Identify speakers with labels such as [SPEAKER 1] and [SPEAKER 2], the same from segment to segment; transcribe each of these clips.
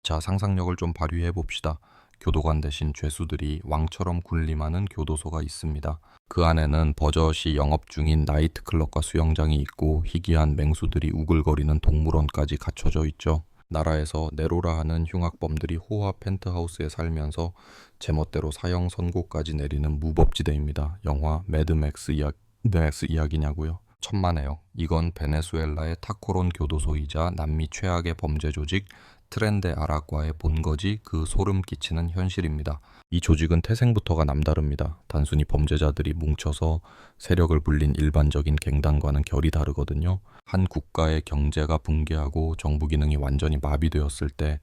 [SPEAKER 1] 자, 상상력을 좀 발휘해 봅시다. 교도관 대신 죄수들이 왕처럼 군림하는 교도소가 있습니다. 그 안에는 버젓이 영업 중인 나이트클럽과 수영장이 있고 희귀한 맹수들이 우글거리는 동물원까지 갖춰져 있죠. 나라에서 네로라 하는 흉악범들이 호화 펜트하우스에 살면서 제멋대로 사형 선고까지 내리는 무법지대입니다. 영화 매드맥스 이야기냐고요? 천만에요. 이건 베네수엘라의 타코론 교도소이자 남미 최악의 범죄 조직 트렌데 아라과의 본거지 그 소름 끼치는 현실입니다. 이 조직은 태생부터가 남다릅니다. 단순히 범죄자들이 뭉쳐서 세력을 불린 일반적인 갱단과는 결이 다르거든요. 한 국가의 경제가 붕괴하고 정부 기능이 완전히 마비되었을 때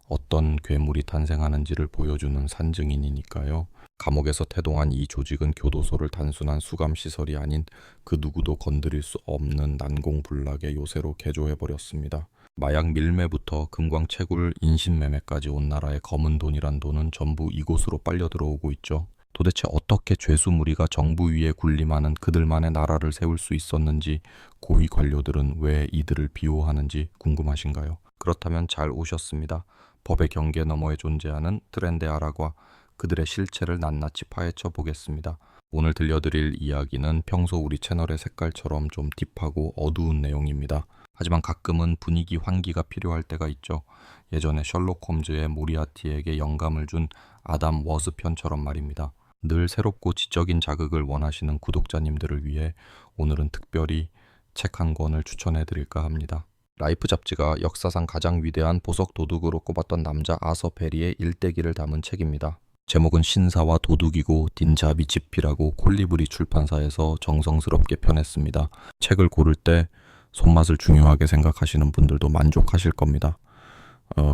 [SPEAKER 1] 어떤 괴물이 탄생하는지를 보여주는 산증인이니까요. 감옥에서 태동한 이 조직은 교도소를 단순한 수감시설이 아닌 그 누구도 건드릴 수 없는 난공불락의 요새로 개조해버렸습니다. 마약 밀매부터 금광채굴 인신매매까지 온 나라의 검은 돈이란 돈은 전부 이곳으로 빨려 들어오고 있죠. 도대체 어떻게 죄수 무리가 정부 위에 군림하는 그들만의 나라를 세울 수 있었는지 고위 관료들은 왜 이들을 비호하는지 궁금하신가요? 그렇다면 잘 오셨습니다. 법의 경계 너머에 존재하는 트렌데 아라과 그들의 실체를 낱낱이 파헤쳐 보겠습니다. 오늘 들려드릴 이야기는 평소 우리 채널의 색깔처럼 좀 딥하고 어두운 내용입니다. 하지만 가끔은 분위기 환기가 필요할 때가 있죠. 예전에 셜록 홈즈의 모리아티에게 영감을 준 아담 워스 편처럼 말입니다. 늘 새롭고 지적인 자극을 원하시는 구독자님들을 위해 오늘은 특별히 책 한 권을 추천해 드릴까 합니다. 라이프 잡지가 역사상 가장 위대한 보석 도둑으로 꼽았던 남자 아서 베리의 일대기를 담은 책입니다. 제목은 신사와 도둑이고 딘자비 집필하고 콜리브리 출판사에서 정성스럽게 펴냈습니다. 책을 고를 때 손맛을 중요하게 생각하시는 분들도 만족하실 겁니다.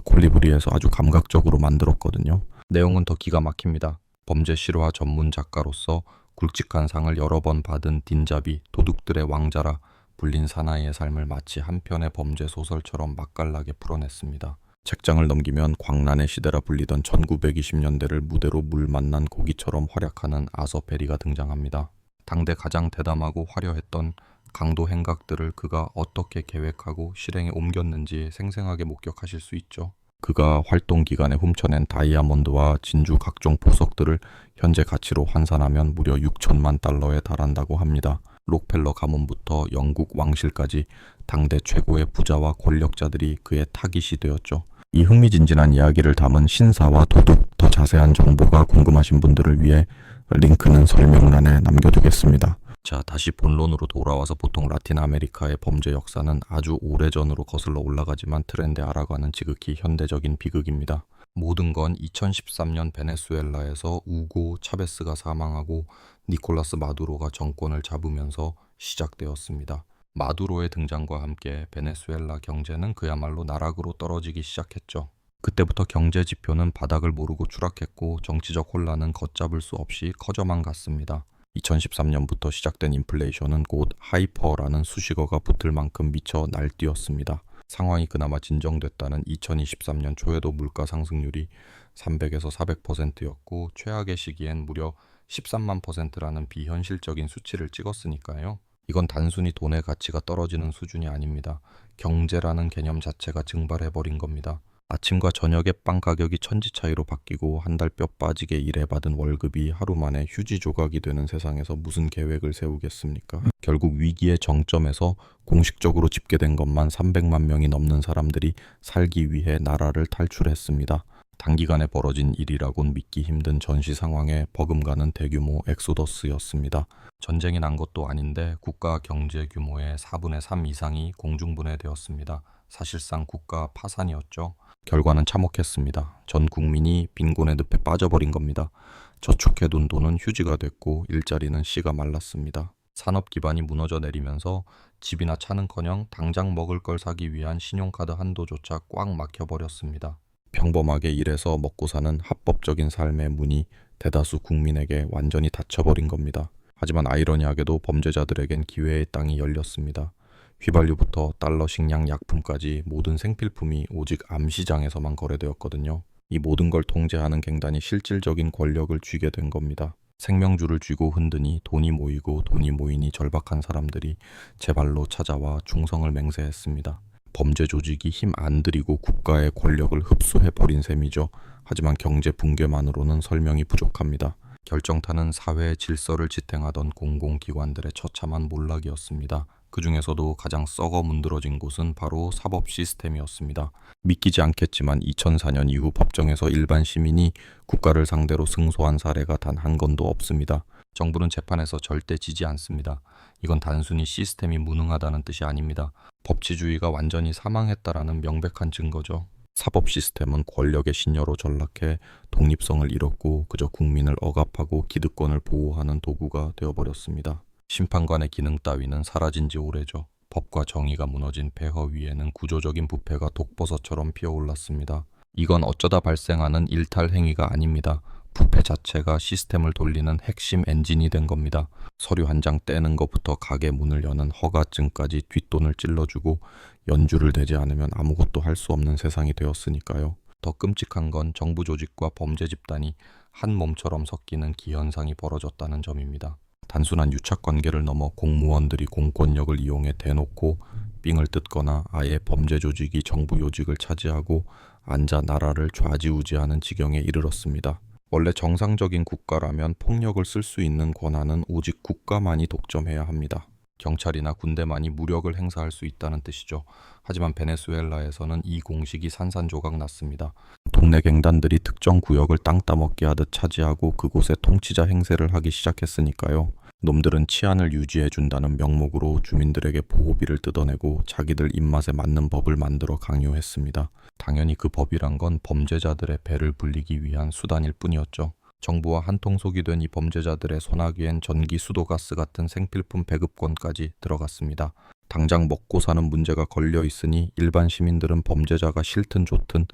[SPEAKER 1] 콜리브리에서 아주 감각적으로 만들었거든요. 내용은 더 기가 막힙니다. 범죄 실화 전문 작가로서 굵직한 상을 여러 번 받은 딘자비, 도둑들의 왕자라 불린 사나이의 삶을 마치 한 편의 범죄 소설처럼 맛깔나게 풀어냈습니다. 책장을 넘기면 광란의 시대라 불리던 1920년대를 무대로 물 만난 고기처럼 활약하는 아서 베리가 등장합니다. 당대 가장 대담하고 화려했던 강도 행각들을 그가 어떻게 계획하고 실행에 옮겼는지 생생하게 목격하실 수 있죠. 그가 활동 기간에 훔쳐낸 다이아몬드와 진주 각종 보석들을 현재 가치로 환산하면 무려 6천만 달러에 달한다고 합니다. 록펠러 가문부터 영국 왕실까지 당대 최고의 부자와 권력자들이 그의 타깃이 되었죠. 이 흥미진진한 이야기를 담은 신사와 도둑, 더 자세한 정보가 궁금하신 분들을 위해 링크는 설명란에 남겨두겠습니다. 자, 다시 본론으로 돌아와서 보통 라틴 아메리카의 범죄 역사는 아주 오래전으로 거슬러 올라가지만 트렌데 아라과는 지극히 현대적인 비극입니다. 모든 건 2013년 베네수엘라에서 우고 차베스가 사망하고 니콜라스 마두로가 정권을 잡으면서 시작되었습니다. 마두로의 등장과 함께 베네수엘라 경제는 그야말로 나락으로 떨어지기 시작했죠. 그때부터 경제 지표는 바닥을 모르고 추락했고 정치적 혼란은 걷잡을 수 없이 커져만 갔습니다. 2013년부터 시작된 인플레이션은 곧 하이퍼라는 수식어가 붙을 만큼 미쳐 날뛰었습니다. 상황이 그나마 진정됐다는 2023년 초에도 물가 상승률이 300에서 400%였고 최악의 시기엔 무려 13만 %라는 비현실적인 수치를 찍었으니까요. 이건 단순히 돈의 가치가 떨어지는 수준이 아닙니다. 경제라는 개념 자체가 증발해버린 겁니다. 아침과 저녁의 빵 가격이 천지 차이로 바뀌고 한 달 뼈 빠지게 일해받은 월급이 하루 만에 휴지 조각이 되는 세상에서 무슨 계획을 세우겠습니까? 결국 위기의 정점에서 공식적으로 집계된 것만 300만 명이 넘는 사람들이 살기 위해 나라를 탈출했습니다. 단기간에 벌어진 일이라곤 믿기 힘든 전시 상황에 버금가는 대규모 엑소더스였습니다. 전쟁이 난 것도 아닌데 국가 경제 규모의 4분의 3 이상이 공중분해되었습니다. 사실상 국가 파산이었죠. 결과는 참혹했습니다. 전 국민이 빈곤의 늪에 빠져버린 겁니다. 저축해둔 돈은 휴지가 됐고 일자리는 씨가 말랐습니다. 산업 기반이 무너져 내리면서 집이나 차는커녕 당장 먹을 걸 사기 위한 신용카드 한도조차 꽉 막혀버렸습니다. 평범하게 일해서 먹고 사는 합법적인 삶의 문이 대다수 국민에게 완전히 닫혀버린 겁니다. 하지만 아이러니하게도 범죄자들에겐 기회의 땅이 열렸습니다. 휘발유부터 달러 식량 약품까지 모든 생필품이 오직 암시장에서만 거래되었거든요. 이 모든 걸 통제하는 갱단이 실질적인 권력을 쥐게 된 겁니다. 생명줄을 쥐고 흔드니 돈이 모이고 돈이 모이니 절박한 사람들이 제 발로 찾아와 충성을 맹세했습니다. 범죄 조직이 힘 안 들이고 국가의 권력을 흡수해버린 셈이죠. 하지만 경제 붕괴만으로는 설명이 부족합니다. 결정타는 사회의 질서를 지탱하던 공공기관들의 처참한 몰락이었습니다. 그 중에서도 가장 썩어 문드러진 곳은 바로 사법 시스템이었습니다. 믿기지 않겠지만 2004년 이후 법정에서 일반 시민이 국가를 상대로 승소한 사례가 단 한 건도 없습니다. 정부는 재판에서 절대 지지 않습니다. 이건 단순히 시스템이 무능하다는 뜻이 아닙니다. 법치주의가 완전히 사망했다라는 명백한 증거죠. 사법 시스템은 권력의 신여로 전락해 독립성을 잃었고 그저 국민을 억압하고 기득권을 보호하는 도구가 되어버렸습니다. 심판관의 기능 따위는 사라진 지 오래죠. 법과 정의가 무너진 폐허 위에는 구조적인 부패가 독버섯처럼 피어올랐습니다. 이건 어쩌다 발생하는 일탈 행위가 아닙니다. 부패 자체가 시스템을 돌리는 핵심 엔진이 된 겁니다. 서류 한 장 떼는 것부터 가게 문을 여는 허가증까지 뒷돈을 찔러주고 연주를 대지 않으면 아무것도 할 수 없는 세상이 되었으니까요. 더 끔찍한 건 정부 조직과 범죄 집단이 한 몸처럼 섞이는 기현상이 벌어졌다는 점입니다. 단순한 유착관계를 넘어 공무원들이 공권력을 이용해 대놓고 삥을 뜯거나 아예 범죄 조직이 정부 요직을 차지하고 앉아 나라를 좌지우지하는 지경에 이르렀습니다. 원래 정상적인 국가라면 폭력을 쓸 수 있는 권한은 오직 국가만이 독점해야 합니다. 경찰이나 군대만이 무력을 행사할 수 있다는 뜻이죠. 하지만 베네수엘라에서는 이 공식이 산산조각 났습니다. 동네 갱단들이 특정 구역을 땅 따먹게 하듯 차지하고 그곳에 통치자 행세를 하기 시작했으니까요. 놈들은 치안을 유지해준다는 명목으로 주민들에게 보호비를 뜯어내고 자기들 입맛에 맞는 법을 만들어 강요했습니다. 당연히 그 법이란 건 범죄자들의 배를 불리기 위한 수단일 뿐이었죠. 정부와 한통속이 된 이 범죄자들의 손아귀엔 전기, 수도가스 같은 생필품 배급권까지 들어갔습니다. 당장 먹고 사는 문제가 걸려 있으니 일반 시민들은 범죄자가 싫든 좋든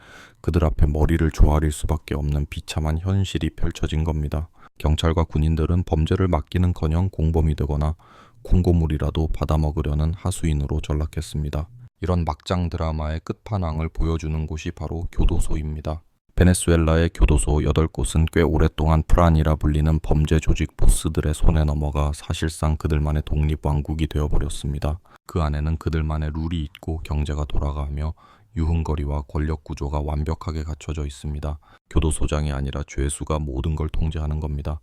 [SPEAKER 1] 그들 앞에 머리를 조아릴 수밖에 없는 비참한 현실이 펼쳐진 겁니다. 경찰과 군인들은 범죄를 맡기는커녕 공범이 되거나 콩고물이라도 받아먹으려는 하수인으로 전락했습니다. 이런 막장 드라마의 끝판왕을 보여주는 곳이 바로 교도소입니다. 베네수엘라의 교도소 8곳은 꽤 오랫동안 프란이라 불리는 범죄 조직 보스들의 손에 넘어가 사실상 그들만의 독립왕국이 되어버렸습니다. 그 안에는 그들만의 룰이 있고 경제가 돌아가며 유흥거리와 권력 구조가 완벽하게 갖춰져 있습니다. 교도소장이 아니라 죄수가 모든 걸 통제하는 겁니다.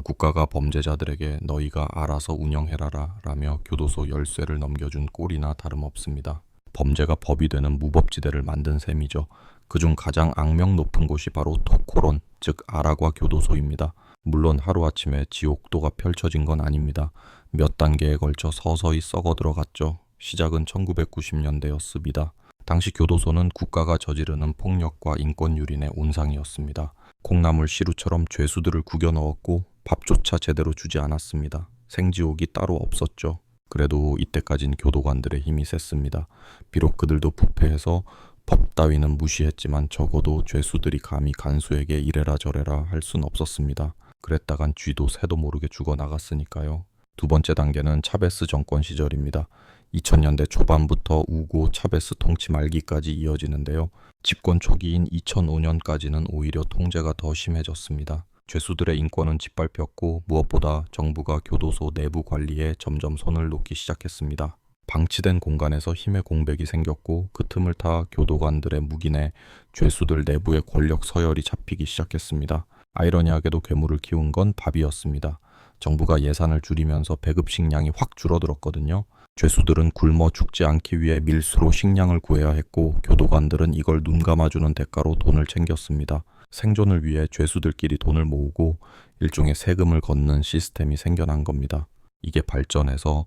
[SPEAKER 1] 국가가 범죄자들에게 너희가 알아서 운영해라라 라며 교도소 열쇠를 넘겨준 꼴이나 다름없습니다. 범죄가 법이 되는 무법지대를 만든 셈이죠. 그중 가장 악명 높은 곳이 바로 토코론, 즉 아라과 교도소입니다. 물론 하루아침에 지옥도가 펼쳐진 건 아닙니다. 몇 단계에 걸쳐 서서히 썩어 들어갔죠. 시작은 1990년대였습니다. 당시 교도소는 국가가 저지르는 폭력과 인권유린의 온상이었습니다. 콩나물 시루처럼 죄수들을 구겨 넣었고 밥조차 제대로 주지 않았습니다. 생지옥이 따로 없었죠. 그래도 이때까진 교도관들의 힘이 셌습니다. 비록 그들도 부패해서 법 따위는 무시했지만 적어도 죄수들이 감히 간수에게 이래라 저래라 할 순 없었습니다. 그랬다간 쥐도 새도 모르게 죽어나갔으니까요. 두 번째 단계는 차베스 정권 시절입니다. 2000년대 초반부터 우고 차베스 통치 말기까지 이어지는데요. 집권 초기인 2005년까지는 오히려 통제가 더 심해졌습니다. 죄수들의 인권은 짓밟혔고 무엇보다 정부가 교도소 내부 관리에 점점 손을 놓기 시작했습니다. 방치된 공간에서 힘의 공백이 생겼고 그 틈을 타 교도관들의 묵인에 죄수들 내부의 권력 서열이 잡히기 시작했습니다. 아이러니하게도 괴물을 키운 건 밥이었습니다. 정부가 예산을 줄이면서 배급 식량이 확 줄어들었거든요. 죄수들은 굶어 죽지 않기 위해 밀수로 식량을 구해야 했고 교도관들은 이걸 눈 감아주는 대가로 돈을 챙겼습니다. 생존을 위해 죄수들끼리 돈을 모으고 일종의 세금을 걷는 시스템이 생겨난 겁니다. 이게 발전해서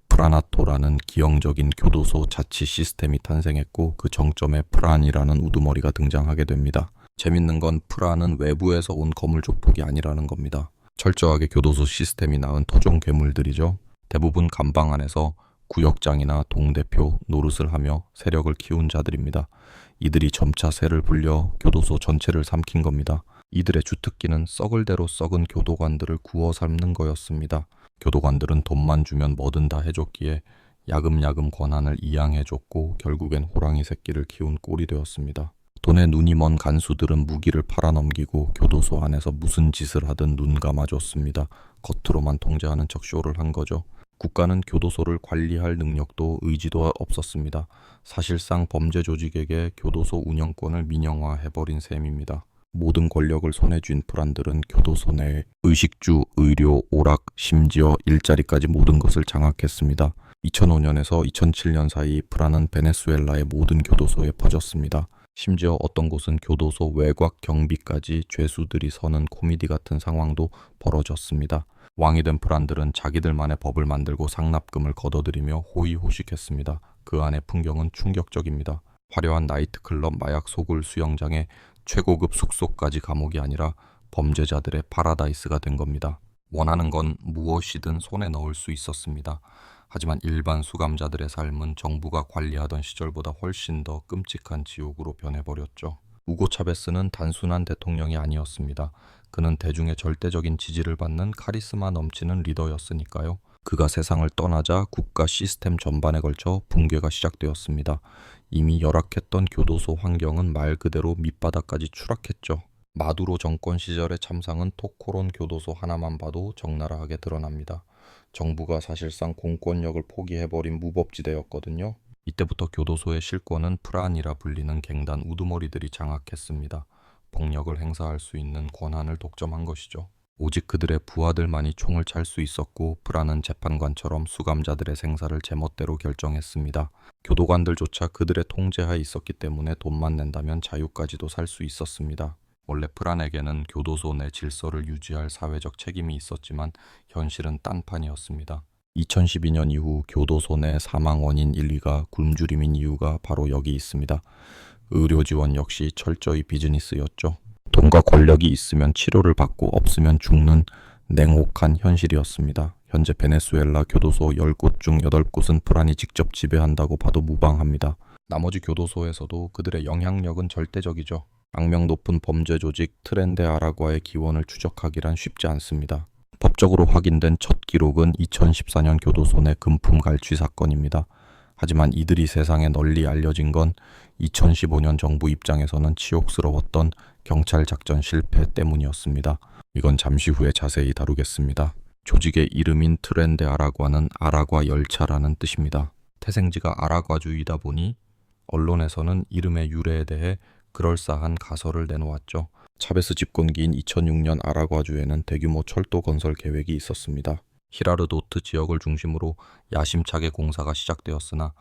[SPEAKER 1] 프라나토라는 기형적인 교도소 자치 시스템이 탄생했고 그 정점에 프란이라는 우두머리가 등장하게 됩니다. 재밌는 건 프란은 외부에서 온 거물족폭이 아니라는 겁니다. 철저하게 교도소 시스템이 낳은 토종 괴물들이죠. 대부분 감방 안에서 구역장이나 동대표 노릇을 하며 세력을 키운 자들입니다. 이들이 점차 새를 불려 교도소 전체를 삼킨 겁니다. 이들의 주특기는 썩을 대로 썩은 교도관들을 구워 삶는 거였습니다. 교도관들은 돈만 주면 뭐든 다 해줬기에 야금야금 권한을 이양해줬고 결국엔 호랑이 새끼를 키운 꼴이 되었습니다. 돈에 눈이 먼 간수들은 무기를 팔아넘기고 교도소 안에서 무슨 짓을 하든 눈 감아줬습니다. 겉으로만 통제하는 척 쇼를 한 거죠. 국가는 교도소를 관리할 능력도 의지도 없었습니다. 사실상 범죄 조직에게 교도소 운영권을 민영화해버린 셈입니다. 모든 권력을 손에 쥔 프란들은 교도소 내 의식주, 의료, 오락, 심지어 일자리까지 모든 것을 장악했습니다. 2005년에서 2007년 사이 프란은 베네수엘라의 모든 교도소에 퍼졌습니다. 심지어 어떤 곳은 교도소 외곽 경비까지 죄수들이 서는 코미디 같은 상황도 벌어졌습니다. 왕이 된 프란들은 자기들만의 법을 만들고 상납금을 걷어들이며 호의호식했습니다. 그 안의 풍경은 충격적입니다. 화려한 나이트클럽, 마약 소굴 수영장에 최고급 숙소까지 감옥이 아니라 범죄자들의 파라다이스가 된 겁니다. 원하는 건 무엇이든 손에 넣을 수 있었습니다. 하지만 일반 수감자들의 삶은 정부가 관리하던 시절보다 훨씬 더 끔찍한 지옥으로 변해버렸죠. 우고 차베스는 단순한 대통령이 아니었습니다. 그는 대중의 절대적인 지지를 받는 카리스마 넘치는 리더였으니까요. 그가 세상을 떠나자 국가 시스템 전반에 걸쳐 붕괴가 시작되었습니다. 이미 열악했던 교도소 환경은 말 그대로 밑바닥까지 추락했죠. 마두로 정권 시절의 참상은 토코론 교도소 하나만 봐도 적나라하게 드러납니다. 정부가 사실상 공권력을 포기해버린 무법지대였거든요. 이때부터 교도소의 실권은 프란이라 불리는 갱단 우두머리들이 장악했습니다. 폭력을 행사할 수 있는 권한을 독점한 것이죠. 오직 그들의 부하들만이 총을 찰 수 있었고 프란은 재판관처럼 수감자들의 생사를 제멋대로 결정했습니다. 교도관들조차 그들의 통제하에 있었기 때문에 돈만 낸다면 자유까지도 살 수 있었습니다. 원래 프란에게는 교도소 내 질서를 유지할 사회적 책임이 있었지만 현실은 딴판이었습니다. 2012년 이후 교도소 내 사망 원인 1위가 굶주림인 이유가 바로 여기 있습니다. 의료 지원 역시 철저히 비즈니스였죠. 돈과 권력이 있으면 치료를 받고 없으면 죽는 냉혹한 현실이었습니다. 현재 베네수엘라 교도소 10곳 중 8곳은 프란이 직접 지배한다고 봐도 무방합니다. 나머지 교도소에서도 그들의 영향력은 절대적이죠. 악명 높은 범죄 조직 트렌데 아라과의 기원을 추적하기란 쉽지 않습니다. 법적으로 확인된 첫 기록은 2014년 교도소 내 금품 갈취 사건입니다. 하지만 이들이 세상에 널리 알려진 건 2015년 정부 입장에서는 치욕스러웠던 경찰 작전 실패 때문이었습니다. 이건 잠시 후에 자세히 다루겠습니다. 조직의 이름인 트렌데 아라과는 아라과 열차라는 뜻입니다. 태생지가 아라과주이다 보니 언론에서는 이름의 유래에 대해 그럴싸한 가설을 내놓았죠. 차베스 집권기인 2006년 아라과주에는 대규모 철도 건설 계획이 있었습니다. 히라르도트 지역을 중심으로 야심차게 공사가 시작되었으나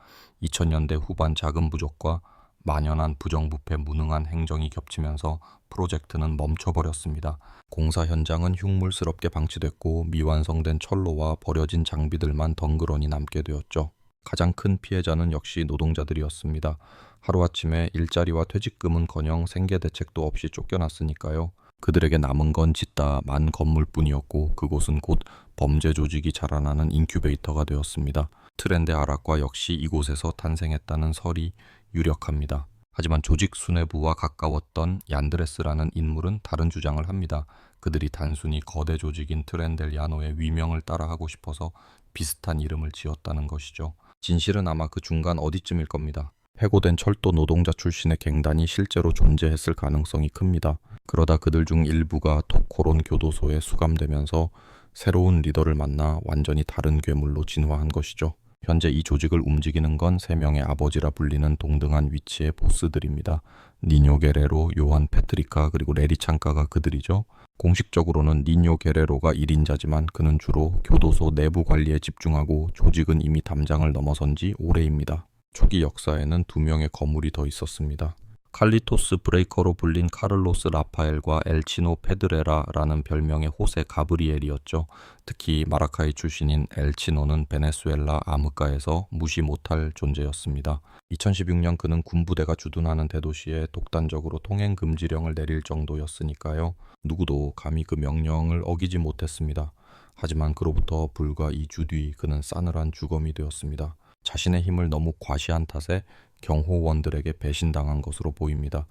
[SPEAKER 1] 2000년대 후반 자금 부족과 만연한 부정부패 무능한 행정이 겹치면서 프로젝트는 멈춰버렸습니다. 공사 현장은 흉물스럽게 방치됐고 미완성된 철로와 버려진 장비들만 덩그러니 남게 되었죠. 가장 큰 피해자는 역시 노동자들이었습니다. 하루아침에 일자리와 퇴직금은커녕 생계대책도 없이 쫓겨났으니까요. 그들에게 남은 건 짓다 만 건물뿐이었고 그곳은 곧 범죄 조직이 자라나는 인큐베이터가 되었습니다. 트렌데 아라과 역시 이곳에서 탄생했다는 설이 유력합니다. 하지만 조직 수뇌부와 가까웠던 얀드레스라는 인물은 다른 주장을 합니다. 그들이 단순히 거대 조직인 트렌델야노의 위명을 따라하고 싶어서 비슷한 이름을 지었다는 것이죠. 진실은 아마 그 중간 어디쯤일 겁니다. 해고된 철도 노동자 출신의 갱단이 실제로 존재했을 가능성이 큽니다. 그러다 그들 중 일부가 토코론 교도소에 수감되면서 새로운 리더를 만나 완전히 다른 괴물로 진화한 것이죠. 현재 이 조직을 움직이는 건 3명의 아버지라 불리는 동등한 위치의 보스들입니다. 니뇨 게레로, 요한 페트리카 그리고 레리 창카가 그들이죠. 공식적으로는 니뇨 게레로가 1인자지만 그는 주로 교도소 내부 관리에 집중하고 조직은 이미 담장을 넘어선 지 오래입니다. 초기 역사에는 2명의 거물이 더 있었습니다. 칼리토스 브레이커로 불린 카를로스 라파엘과 엘치노 페드레라라는 별명의 호세 가브리엘이었죠. 특히 마라카이 출신인 엘치노는 베네수엘라 아무카에서 무시 못할 존재였습니다. 2016년 그는 군부대가 주둔하는 대도시에 독단적으로 통행 금지령을 내릴 정도였으니까요. 누구도 감히 그 명령을 어기지 못했습니다. 하지만 그로부터 불과 2주 뒤 그는 싸늘한 주검이 되었습니다. 자신의 힘을 너무 과시한 탓에 경호원들에게 배신당한 것으로 보입니다.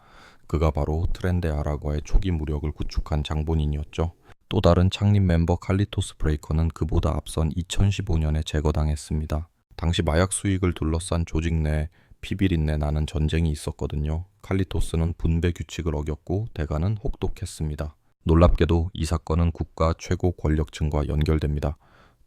[SPEAKER 1] 그가 바로 트렌데 아라과의 초기 무력을 구축한 장본인이었죠. 또 다른 창립 멤버 칼리토스 브레이커는 그보다 앞선 2015년에 제거당했습니다. 당시 마약 수익을 둘러싼 조직 내 피비린내 나는 전쟁이 있었거든요. 칼리토스는 분배 규칙을 어겼고 대가는 혹독했습니다. 놀랍게도 이 사건은 국가 최고 권력층과 연결됩니다.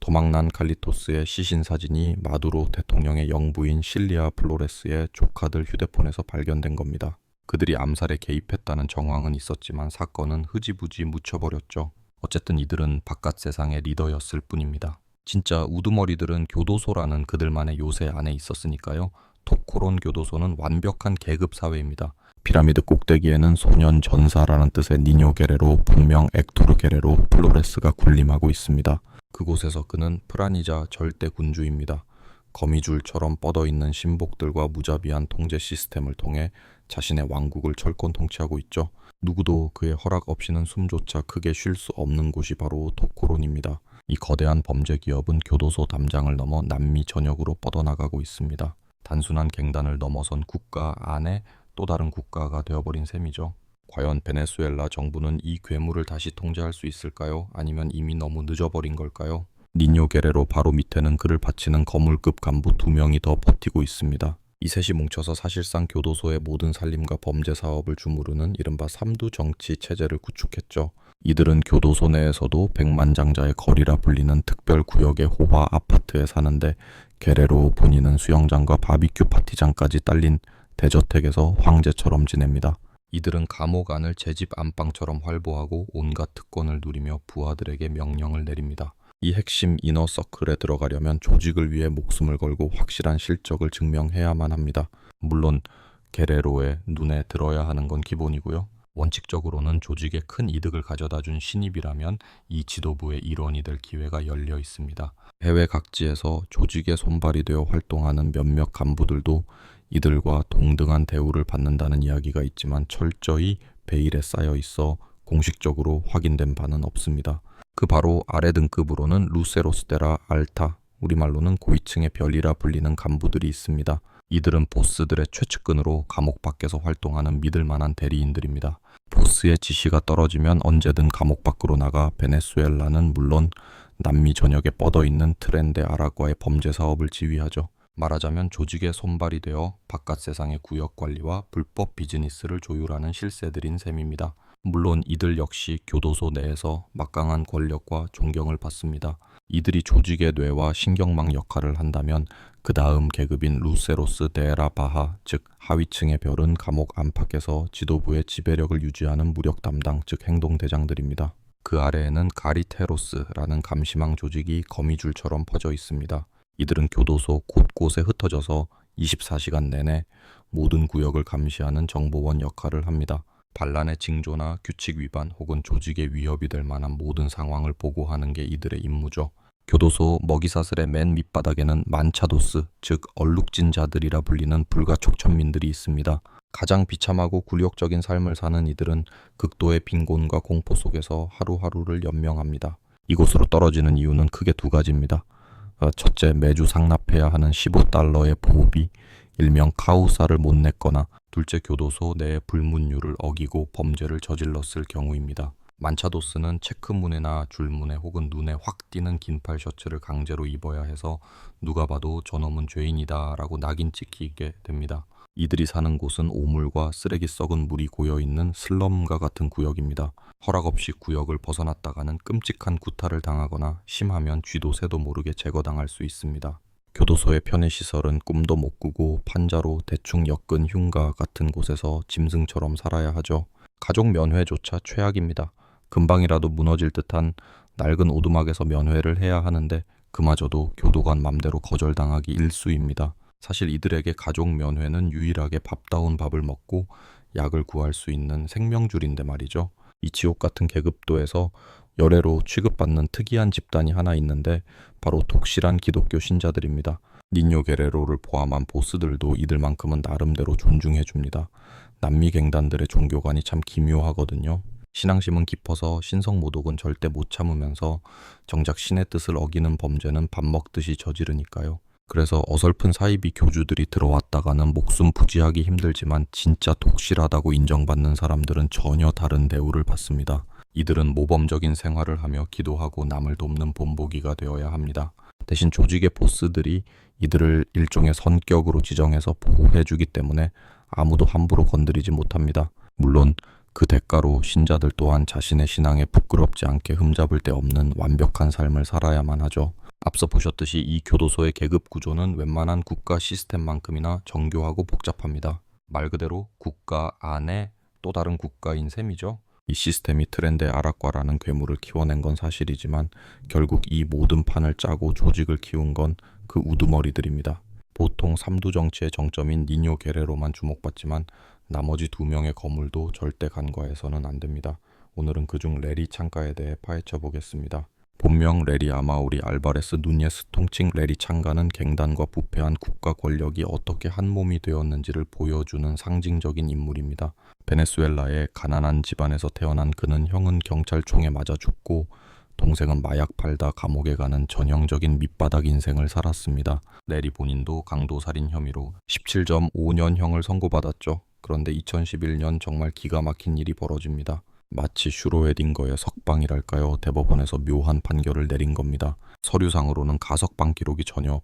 [SPEAKER 1] 도망난 칼리토스의 시신 사진이 마두로 대통령의 영부인 실리아 플로레스의 조카들 휴대폰에서 발견된 겁니다. 그들이 암살에 개입했다는 정황은 있었지만 사건은 흐지부지 묻혀버렸죠. 어쨌든 이들은 바깥 세상의 리더였을 뿐입니다. 진짜 우두머리들은 교도소라는 그들만의 요새 안에 있었으니까요. 토코론 교도소는 완벽한 계급 사회입니다. 피라미드 꼭대기에는 소년 전사라는 뜻의 니뇨 게레로, 본명 액토르 게레로 플로레스가 군림하고 있습니다. 그곳에서 그는 프라니자 절대 군주입니다. 거미줄처럼 뻗어있는 신복들과 무자비한 통제 시스템을 통해 자신의 왕국을 철권 통치하고 있죠. 누구도 그의 허락 없이는 숨조차 크게 쉴 수 없는 곳이 바로 토코론입니다. 이 거대한 범죄 기업은 교도소 담장을 넘어 남미 전역으로 뻗어나가고 있습니다. 단순한 갱단을 넘어선 국가 안에 또 다른 국가가 되어버린 셈이죠. 과연 베네수엘라 정부는 이 괴물을 다시 통제할 수 있을까요? 아니면 이미 너무 늦어버린 걸까요? 니뇨 게레로 바로 밑에는 그를 바치는 거물급 간부 2명이 더 버티고 있습니다. 이 셋이 뭉쳐서 사실상 교도소의 모든 살림과 범죄 사업을 주무르는 이른바 삼두 정치 체제를 구축했죠. 이들은 교도소 내에서도 백만장자의 거리라 불리는 특별 구역의 호화 아파트에 사는데 게레로 본인은 수영장과 바비큐 파티장까지 딸린 대저택에서 황제처럼 지냅니다. 이들은 감옥 안을 제 집 안방처럼 활보하고 온갖 특권을 누리며 부하들에게 명령을 내립니다. 이 핵심 이너서클에 들어가려면 조직을 위해 목숨을 걸고 확실한 실적을 증명해야만 합니다. 물론 게레로의 눈에 들어야 하는 건 기본이고요. 원칙적으로는 조직에 큰 이득을 가져다준 신입이라면 이 지도부의 일원이 될 기회가 열려 있습니다. 해외 각지에서 조직의 손발이 되어 활동하는 몇몇 간부들도 이들과 동등한 대우를 받는다는 이야기가 있지만 철저히 베일에 쌓여 있어 공식적으로 확인된 바는 없습니다. 그 바로 아래 등급으로는 루세로스테라 알타, 우리말로는 고위층의 별이라 불리는 간부들이 있습니다. 이들은 보스들의 최측근으로 감옥 밖에서 활동하는 믿을만한 대리인들입니다. 보스의 지시가 떨어지면 언제든 감옥 밖으로 나가 베네수엘라는 물론 남미 전역에 뻗어있는 트렌데 아라과의 범죄 사업을 지휘하죠. 말하자면 조직의 손발이 되어 바깥 세상의 구역 관리와 불법 비즈니스를 조율하는 실세들인 셈입니다. 물론 이들 역시 교도소 내에서 막강한 권력과 존경을 받습니다. 이들이 조직의 뇌와 신경망 역할을 한다면 그 다음 계급인 루세로스 데라 바하, 즉 하위층의 별은 감옥 안팎에서 지도부의 지배력을 유지하는 무력 담당, 즉 행동대장들입니다. 그 아래에는 가리테로스라는 감시망 조직이 거미줄처럼 퍼져 있습니다. 이들은 교도소 곳곳에 흩어져서 24시간 내내 모든 구역을 감시하는 정보원 역할을 합니다. 반란의 징조나 규칙 위반 혹은 조직의 위협이 될 만한 모든 상황을 보고하는 게 이들의 임무죠. 교도소 먹이사슬의 맨 밑바닥에는 만차도스, 즉 얼룩진 자들이라 불리는 불가촉천민들이 있습니다. 가장 비참하고 굴욕적인 삶을 사는 이들은 극도의 빈곤과 공포 속에서 하루하루를 연명합니다. 이곳으로 떨어지는 이유는 크게 두 가지입니다. 첫째, 매주 상납해야 하는 15달러의 보호비, 일명 카우사를 못 냈거나 둘째, 교도소 내 불문율을 어기고 범죄를 저질렀을 경우입니다. 만차도스는 체크무늬나 줄무늬 혹은 눈에 확 띄는 긴팔 셔츠를 강제로 입어야 해서 누가 봐도 저놈은 죄인이다 라고 낙인 찍히게 됩니다. 이들이 사는 곳은 오물과 쓰레기 썩은 물이 고여있는 슬럼과 같은 구역입니다. 허락 없이 구역을 벗어났다가는 끔찍한 구타를 당하거나 심하면 쥐도 새도 모르게 제거당할 수 있습니다. 교도소의 편의시설은 꿈도 못 꾸고 판자로 대충 엮은 흉가 같은 곳에서 짐승처럼 살아야 하죠. 가족 면회조차 최악입니다. 금방이라도 무너질 듯한 낡은 오두막에서 면회를 해야 하는데 그마저도 교도관 맘대로 거절당하기 일쑤입니다. 사실 이들에게 가족 면회는 유일하게 밥다운 밥을 먹고 약을 구할 수 있는 생명줄인데 말이죠. 이 지옥 같은 계급도에서 열애로 취급받는 특이한 집단이 하나 있는데 바로 독실한 기독교 신자들입니다. 니뇨 게레로를 포함한 보스들도 이들만큼은 나름대로 존중해줍니다. 남미 갱단들의 종교관이 참 기묘하거든요. 신앙심은 깊어서 신성모독은 절대 못 참으면서 정작 신의 뜻을 어기는 범죄는 밥 먹듯이 저지르니까요. 그래서 어설픈 사이비 교주들이 들어왔다가는 목숨 부지하기 힘들지만 진짜 독실하다고 인정받는 사람들은 전혀 다른 대우를 받습니다. 이들은 모범적인 생활을 하며 기도하고 남을 돕는 본보기가 되어야 합니다. 대신 조직의 보스들이 이들을 일종의 선격으로 지정해서 보호해주기 때문에 아무도 함부로 건드리지 못합니다. 물론 그 대가로 신자들 또한 자신의 신앙에 부끄럽지 않게 흠잡을 데 없는 완벽한 삶을 살아야만 하죠. 앞서 보셨듯이 이 교도소의 계급 구조는 웬만한 국가 시스템만큼이나 정교하고 복잡합니다. 말 그대로 국가 안에 또 다른 국가인 셈이죠. 이 시스템이 트렌데 아라과라는 괴물을 키워낸 건 사실이지만 결국 이 모든 판을 짜고 조직을 키운 건 그 우두머리들입니다. 보통 삼두 정치의 정점인 니뇨 게레로만 주목받지만 나머지 두 명의 거물도 절대 간과해서는 안 됩니다. 오늘은 그중 레리 창가에 대해 파헤쳐 보겠습니다. 본명 레리 아마우리 알바레스 누니에스 통칭 레리 창가는 갱단과 부패한 국가 권력이 어떻게 한 몸이 되었는지를 보여주는 상징적인 인물입니다. 베네수엘라의 가난한 집안에서 태어난 그는 형은 경찰총에 맞아 죽고 동생은 마약 팔다 감옥에 가는 전형적인 밑바닥 인생을 살았습니다. 레리 본인도 강도살인 혐의로 17.5년형을 선고받았죠. 그런데 2011년 정말 기가 막힌 일이 벌어집니다. 마치 슈로에딩거의 석방이랄까요. 대법원에서 묘한 판결을 내린 겁니다. 서류상으로는 가석방 기록이 전혀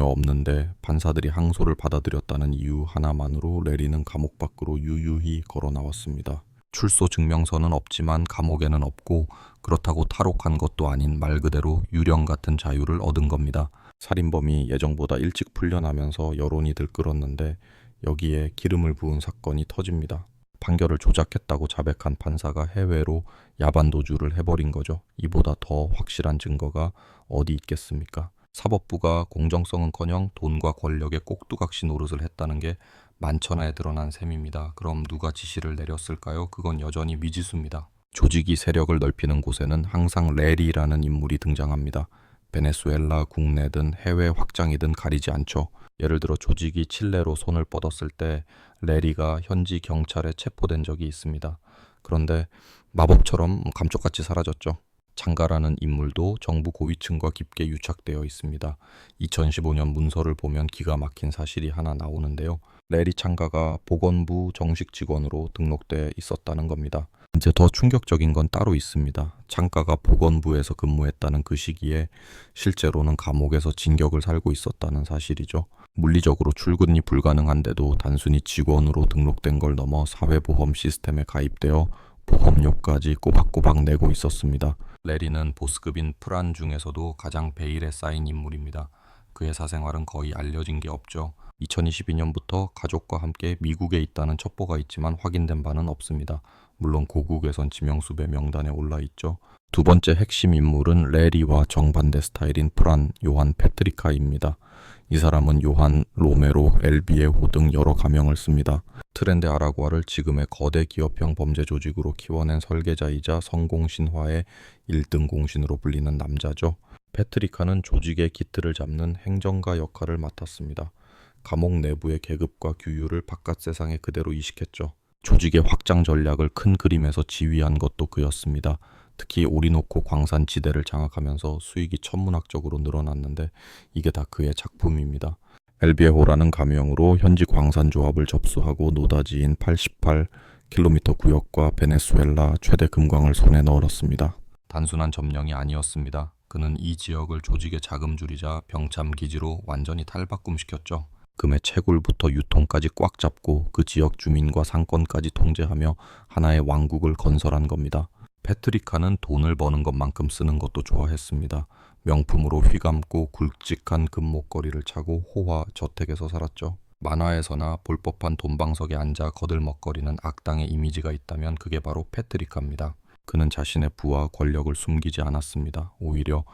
[SPEAKER 1] 없는데 판사들이 항소를 받아들였다는 이유 하나만으로 레리는 감옥 밖으로 유유히 걸어 나왔습니다. 출소 증명서는 없지만 감옥에는 없고 그렇다고 탈옥한 것도 아닌 말 그대로 유령 같은 자유를 얻은 겁니다. 살인범이 예정보다 일찍 풀려나면서 여론이 들끓었는데 여기에 기름을 부은 사건이 터집니다. 판결을 조작했다고 자백한 판사가 해외로 야반도주를 해버린 거죠. 이보다 더 확실한 증거가 어디 있겠습니까? 사법부가 공정성은커녕 돈과 권력의 꼭두각시 노릇을 했다는 게 만천하에 드러난 셈입니다. 그럼 누가 지시를 내렸을까요? 그건 여전히 미지수입니다. 조직이 세력을 넓히는 곳에는 항상 레리라는 인물이 등장합니다. 베네수엘라 국내든 해외 확장이든 가리지 않죠. 예를 들어 조직이 칠레로 손을 뻗었을 때 레리가 현지 경찰에 체포된 적이 있습니다. 그런데 마법처럼 감쪽같이 사라졌죠. 창가라는 인물도 정부 고위층과 깊게 유착되어 있습니다. 2015년 문서를 보면 기가 막힌 사실이 하나 나오는데요. 레리 창가가 보건부 정식 직원으로 등록돼 있었다는 겁니다. 이제 더 충격적인 건 따로 있습니다. 창가가 보건부에서 근무했다는 그 시기에 실제로는 감옥에서 징역을 살고 있었다는 사실이죠. 물리적으로 출근이 불가능한데도 단순히 직원으로 등록된 걸 넘어 사회보험 시스템에 가입되어 보험료까지 꼬박꼬박 내고 있었습니다. 레리는 보스급인 프란 중에서도 가장 베일에 쌓인 인물입니다. 그의 사생활은 거의 알려진 게 없죠. 2022년부터 가족과 함께 미국에 있다는 첩보가 있지만 확인된 바는 없습니다. 물론 고국에선 지명수배 명단에 올라 있죠. 두 번째 핵심 인물은 레리와 정반대 스타일인 프란 요한 페트리카입니다. 이 사람은 요한 로메로, 엘비에호 등 여러 가명을 씁니다. 트렌데 아라구아를 지금의 거대 기업형 범죄 조직으로 키워낸 설계자이자 성공신화의 1등 공신으로 불리는 남자죠. 페트리카는 조직의 기틀을 잡는 행정가 역할을 맡았습니다. 감옥 내부의 계급과 규율을 바깥 세상에 그대로 이식했죠. 조직의 확장 전략을 큰 그림에서 지휘한 것도 그였습니다. 특히 오리노코 광산 지대를 장악하면서 수익이 천문학적으로 늘어났는데 이게 다 그의 작품입니다. 엘비에호라는 가명으로 현지 광산 조합을 접수하고 노다지인 88km 구역과 베네수엘라 최대 금광을 손에 넣었습니다. 단순한 점령이 아니었습니다. 그는 이 지역을 조직의 자금줄이자 병참 기지로 완전히 탈바꿈시켰죠. 금의 채굴부터 유통까지 꽉 잡고 그 지역 주민과 상권까지 통제하며 하나의 왕국을 건설한 겁니다. 페트리카는 돈을 버는 것만큼 쓰는 것도 좋아했습니다. 명품으로 휘감고 굵직한 금목걸이를 차고 호화 저택에서 살았죠. 만화에서나 볼 법한 돈방석에 앉아 거들먹거리는 악당의 이미지가 있다면 그게 바로 페트리카입니다. 그는 자신의 부와 권력을 숨기지 않았습니다. 오히려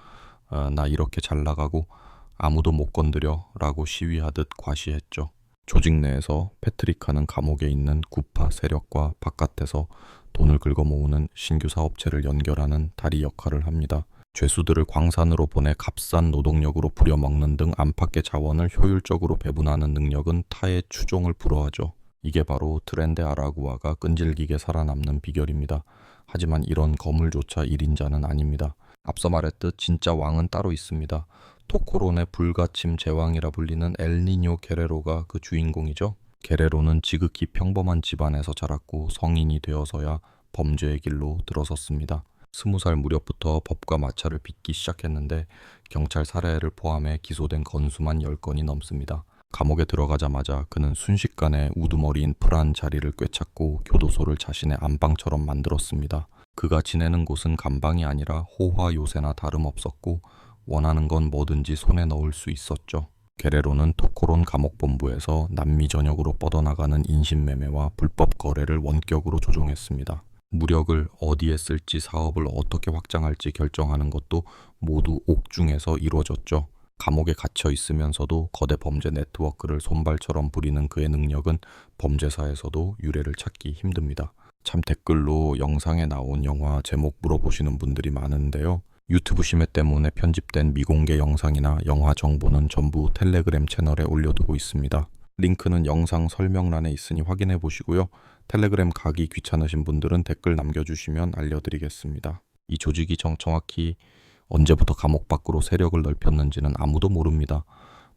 [SPEAKER 1] 나 이렇게 잘 나가고 아무도 못 건드려 라고 시위하듯 과시했죠. 조직 내에서 페트리카는 감옥에 있는 구파 세력과 바깥에서 돈을 긁어모으는 신규 사업체를 연결하는 다리 역할을 합니다. 죄수들을 광산으로 보내 값싼 노동력으로 부려먹는 등 안팎의 자원을 효율적으로 배분하는 능력은 타의 추종을 불허하죠. 이게 바로 트렌데 아라구아가 끈질기게 살아남는 비결입니다. 하지만 이런 거물조차 1인자는 아닙니다. 앞서 말했듯 진짜 왕은 따로 있습니다. 토코론의 불가침 제왕이라 불리는 엘니뇨 게레로가 그 주인공이죠. 게레로는 지극히 평범한 집안에서 자랐고 성인이 되어서야 범죄의 길로 들어섰습니다. 20살 무렵부터 법과 마찰을 빚기 시작했는데 경찰 살해를 포함해 기소된 건수만 10건이 넘습니다. 감옥에 들어가자마자 그는 순식간에 우두머리인 프란 자리를 꿰찼고 교도소를 자신의 안방처럼 만들었습니다. 그가 지내는 곳은 감방이 아니라 호화 요새나 다름없었고 원하는 건 뭐든지 손에 넣을 수 있었죠. 게레로는 토코론 감옥본부에서 남미 전역으로 뻗어나가는 인신매매와 불법 거래를 원격으로 조종했습니다. 무력을 어디에 쓸지 사업을 어떻게 확장할지 결정하는 것도 모두 옥중에서 이루어졌죠. 감옥에 갇혀 있으면서도 거대 범죄 네트워크를 손발처럼 부리는 그의 능력은 범죄사에서도 유례를 찾기 힘듭니다. 참 댓글로 영상에 나온 영화 제목 물어보시는 분들이 많은데요. 유튜브 심해 때문에 편집된 미공개 영상이나 영화 정보는 전부 텔레그램 채널에 올려두고 있습니다. 링크는 영상 설명란에 있으니 확인해 보시고요. 텔레그램 가기 귀찮으신 분들은 댓글 남겨주시면 알려드리겠습니다. 이 조직이 정확히 언제부터 감옥 밖으로 세력을 넓혔는지는 아무도 모릅니다.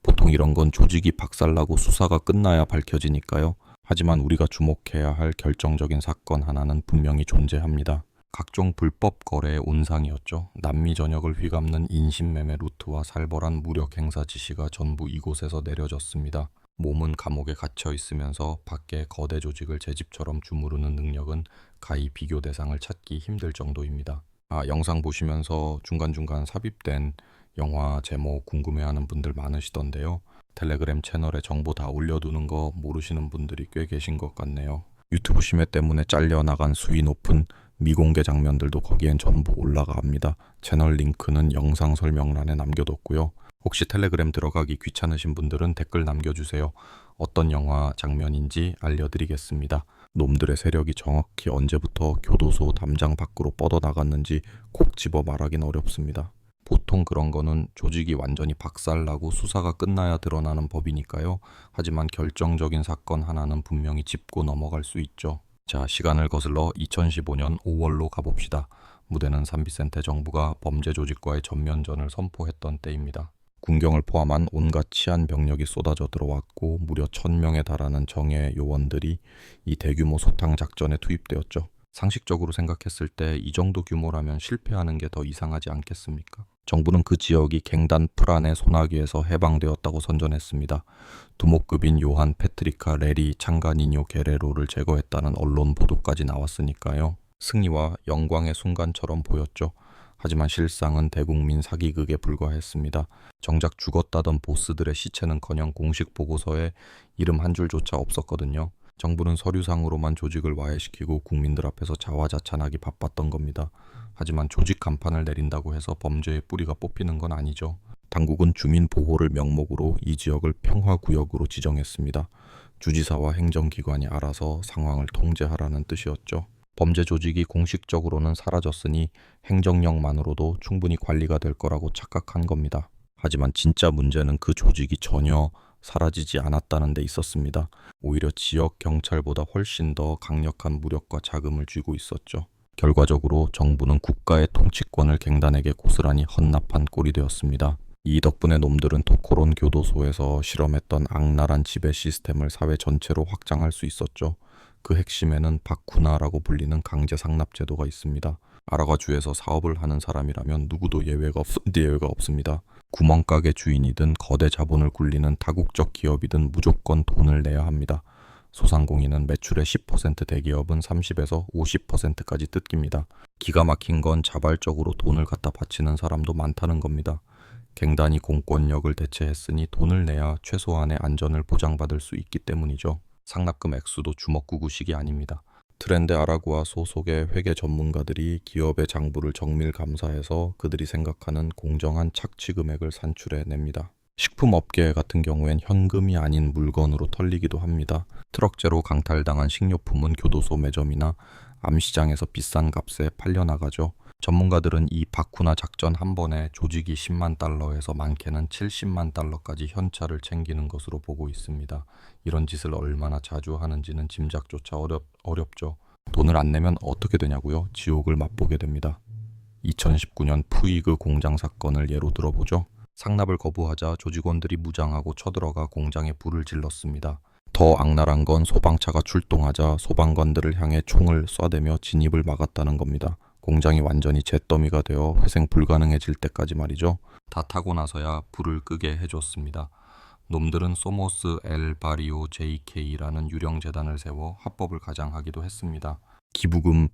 [SPEAKER 1] 보통 이런 건 조직이 박살나고 수사가 끝나야 밝혀지니까요. 하지만 우리가 주목해야 할 결정적인 사건 하나는 분명히 존재합니다. 각종 불법 거래의 온상이었죠. 남미 전역을 휘감는 인신매매 루트와 살벌한 무력 행사 지시가 전부 이곳에서 내려졌습니다. 몸은 감옥에 갇혀 있으면서 밖에 거대 조직을 제 집처럼 주무르는 능력은 가히 비교 대상을 찾기 힘들 정도입니다. 영상 보시면서 중간중간 삽입된 영화 제목 궁금해하는 분들 많으시던데요. 텔레그램 채널에 정보 다 올려두는 거 모르시는 분들이 꽤 계신 것 같네요. 유튜브 심해 때문에 잘려나간 수위 높은 미공개 장면들도 거기엔 전부 올라갑니다. 채널 링크는 영상 설명란에 남겨뒀고요. 혹시 텔레그램 들어가기 귀찮으신 분들은 댓글 남겨주세요. 어떤 영화 장면인지 알려드리겠습니다. 놈들의 세력이 정확히 언제부터 교도소 담장 밖으로 뻗어나갔는지 콕 집어 말하긴 어렵습니다. 보통 그런 거는 조직이 완전히 박살나고 수사가 끝나야 드러나는 법이니까요. 하지만 결정적인 사건 하나는 분명히 짚고 넘어갈 수 있죠. 자, 시간을 거슬러 2015년 5월로 가봅시다. 무대는 산비센테 정부가 범죄 조직과의 전면전을 선포했던 때입니다. 군경을 포함한 온갖 치안 병력이 쏟아져 들어왔고 무려 1000명에 달하는 정예 요원들이 이 대규모 소탕 작전에 투입되었죠. 상식적으로 생각했을 때 이 정도 규모라면 실패하는 게 더 이상하지 않겠습니까? 정부는 그 지역이 갱단 프란의 소나기에서 해방되었다고 선전했습니다. 두목급인 요한 페트리카 레리 창가니뇨 게레로를 제거했다는 언론 보도까지 나왔으니까요. 승리와 영광의 순간처럼 보였죠. 하지만 실상은 대국민 사기극에 불과했습니다. 정작 죽었다던 보스들의 시체는커녕 공식 보고서에 이름 한 줄조차 없었거든요. 정부는 서류상으로만 조직을 와해시키고 국민들 앞에서 자화자찬하기 바빴던 겁니다. 하지만 조직 간판을 내린다고 해서 범죄의 뿌리가 뽑히는 건 아니죠. 당국은 주민 보호를 명목으로 이 지역을 평화구역으로 지정했습니다. 주지사와 행정기관이 알아서 상황을 통제하라는 뜻이었죠. 범죄 조직이 공식적으로는 사라졌으니 행정력만으로도 충분히 관리가 될 거라고 착각한 겁니다. 하지만 진짜 문제는 그 조직이 전혀 사라지지 않았다는 데 있었습니다. 오히려 지역 경찰보다 훨씬 더 강력한 무력과 자금을 쥐고 있었죠. 결과적으로 정부는 국가의 통치권을 갱단에게 고스란히 헌납한 꼴이 되었습니다. 이 덕분에 놈들은 토코론 교도소에서 실험했던 악랄한 지배 시스템을 사회 전체로 확장할 수 있었죠. 그 핵심에는 바쿠나라고 불리는 강제 상납 제도가 있습니다. 아라과주에서 사업을 하는 사람이라면 누구도 예외가 없습니다. 구멍가게 주인이든 거대 자본을 굴리는 다국적 기업이든 무조건 돈을 내야 합니다. 소상공인은 매출의 10%, 대기업은 30에서 50%까지 뜯깁니다. 기가 막힌 건 자발적으로 돈을 갖다 바치는 사람도 많다는 겁니다. 갱단이 공권력을 대체했으니 돈을 내야 최소한의 안전을 보장받을 수 있기 때문이죠. 상납금 액수도 주먹구구식이 아닙니다. 트렌드 아라구아 소속의 회계 전문가들이 기업의 장부를 정밀 감사해서 그들이 생각하는 공정한 착취 금액을 산출해냅니다. 식품업계 같은 경우엔 현금이 아닌 물건으로 털리기도 합니다. 트럭제로 강탈당한 식료품은 교도소 매점이나 암시장에서 비싼 값에 팔려나가죠. 전문가들은 이 바쿠나 작전 한 번에 조직이 10만 달러에서 많게는 70만 달러까지 현찰을 챙기는 것으로 보고 있습니다. 이런 짓을 얼마나 자주 하는지는 짐작조차 어렵죠. 돈을 안 내면 어떻게 되냐고요? 지옥을 맛보게 됩니다. 2019년 푸이그 공장 사건을 예로 들어보죠. 상납을 거부하자 조직원들이 무장하고 쳐들어가 공장에 불을 질렀습니다. 더 악랄한 건 소방차가 출동하자 소방관들을 향해 총을 쏴대며 진입을 막았다는 겁니다. 공장이 완전히 잿더미가 되어 회생 불가능해질 때까지 말이죠. 다 타고 나서야 불을 끄게 해줬습니다. 놈들은 소모스 엘 바리오 JK라는 유령 재단을 세워 합법을 가장하기도 했습니다. 기부금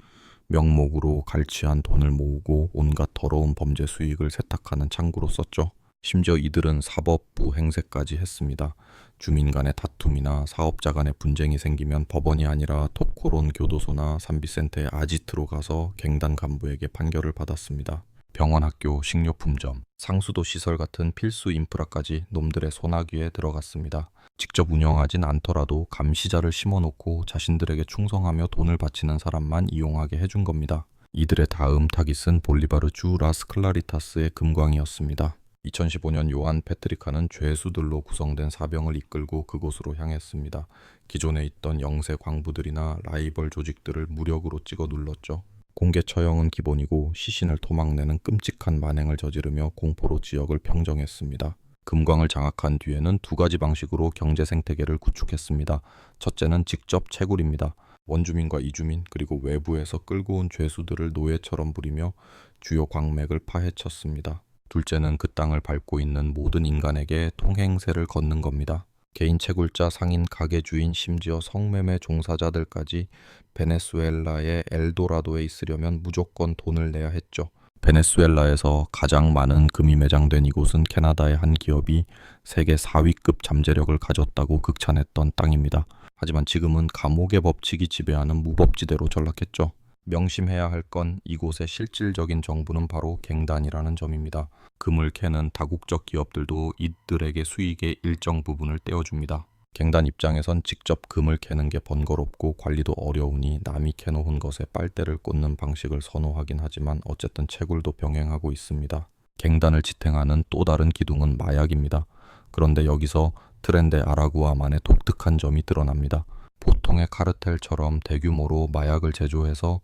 [SPEAKER 1] 명목으로 갈취한 돈을 모으고 온갖 더러운 범죄 수익을 세탁하는 창구로 썼죠. 심지어 이들은 사법부 행세까지 했습니다. 주민 간의 다툼이나 사업자 간의 분쟁이 생기면 법원이 아니라 토코론 교도소나 산비센테의 아지트로 가서 갱단 간부에게 판결을 받았습니다. 병원, 학교, 식료품점, 상수도 시설 같은 필수 인프라까지 놈들의 소나귀에 들어갔습니다. 직접 운영하진 않더라도 감시자를 심어놓고 자신들에게 충성하며 돈을 바치는 사람만 이용하게 해준 겁니다. 이들의 다음 타깃은 볼리바르 주 라스 클라리타스의 금광이었습니다. 2015년 요한 페트리카는 죄수들로 구성된 사병을 이끌고 그곳으로 향했습니다. 기존에 있던 영세 광부들이나 라이벌 조직들을 무력으로 찍어 눌렀죠. 공개 처형은 기본이고 시신을 토막내는 끔찍한 만행을 저지르며 공포로 지역을 평정했습니다. 금광을 장악한 뒤에는 두 가지 방식으로 경제 생태계를 구축했습니다. 첫째는 직접 채굴입니다. 원주민과 이주민 그리고 외부에서 끌고 온 죄수들을 노예처럼 부리며 주요 광맥을 파헤쳤습니다. 둘째는 그 땅을 밟고 있는 모든 인간에게 통행세를 걷는 겁니다. 개인 채굴자, 상인, 가게 주인, 심지어 성매매 종사자들까지 베네수엘라의 엘도라도에 있으려면 무조건 돈을 내야 했죠. 베네수엘라에서 가장 많은 금이 매장된 이곳은 캐나다의 한 기업이 세계 4위급 잠재력을 가졌다고 극찬했던 땅입니다. 하지만 지금은 감옥의 법칙이 지배하는 무법지대로 전락했죠. 명심해야 할 건 이곳의 실질적인 정부는 바로 갱단이라는 점입니다. 금을 캐는 다국적 기업들도 이들에게 수익의 일정 부분을 떼어줍니다. 갱단 입장에선 직접 금을 캐는 게 번거롭고 관리도 어려우니 남이 캐놓은 것에 빨대를 꽂는 방식을 선호하긴 하지만 어쨌든 채굴도 병행하고 있습니다. 갱단을 지탱하는 또 다른 기둥은 마약입니다. 그런데 여기서 트렌데 아라구아만의 독특한 점이 드러납니다. 보통의 카르텔처럼 대규모로 마약을 제조해서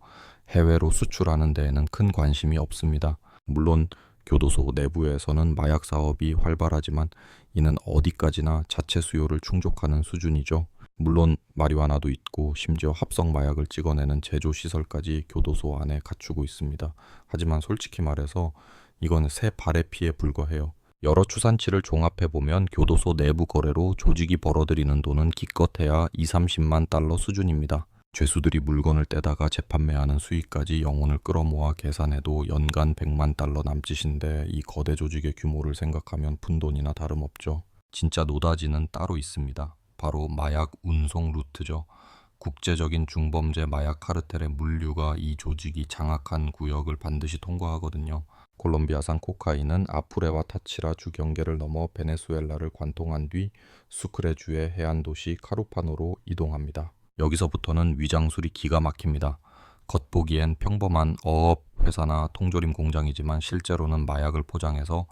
[SPEAKER 1] 해외로 수출하는 데에는 큰 관심이 없습니다. 물론 교도소 내부에서는 마약 사업이 활발하지만 이는 어디까지나 자체 수요를 충족하는 수준이죠. 물론 마리화나도 있고 심지어 합성 마약을 찍어내는 제조 시설까지 교도소 안에 갖추고 있습니다. 하지만 솔직히 말해서 이건 새 발의 피에 불과해요. 여러 추산치를 종합해보면 교도소 내부 거래로 조직이 벌어들이는 돈은 기껏해야 20-30만 달러 수준입니다. 죄수들이 물건을 떼다가 재판매하는 수익까지 영혼을 끌어모아 계산해도 연간 100만 달러 남짓인데 이 거대 조직의 규모를 생각하면 푼돈이나 다름없죠. 진짜 노다지는 따로 있습니다. 바로 마약 운송 루트죠. 국제적인 중범죄 마약 카르텔의 물류가 이 조직이 장악한 구역을 반드시 통과하거든요. 콜롬비아산 코카인은 아프레와 타치라 주 경계를 넘어 베네수엘라를 관통한 뒤 수크레주의 해안 도시 카루파노로 이동합니다. 여기서부터는 위장술이 기가 막힙니다. 겉보기엔 평범한 어업 회사나 통조림 공장이지만 실제로는 마약을 포장해서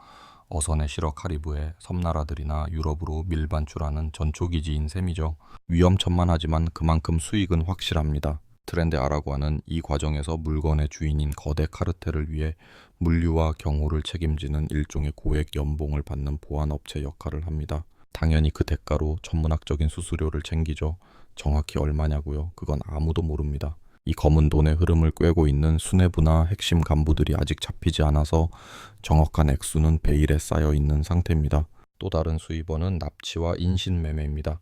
[SPEAKER 1] 어선에 실어 카리브해 섬나라들이나 유럽으로 밀반출하는 전초기지인 셈이죠. 위험천만하지만 그만큼 수익은 확실합니다. 트렌데 아라구아는 이 과정에서 물건의 주인인 거대 카르텔을 위해 물류와 경호를 책임지는 일종의 고액 연봉을 받는 보안업체 역할을 합니다. 당연히 그 대가로 천문학적인 수수료를 챙기죠. 정확히 얼마냐고요? 그건 아무도 모릅니다. 이 검은 돈의 흐름을 꿰고 있는 수뇌부나 핵심 간부들이 아직 잡히지 않아서 정확한 액수는 베일에 쌓여 있는 상태입니다. 또 다른 수입원은 납치와 인신매매입니다.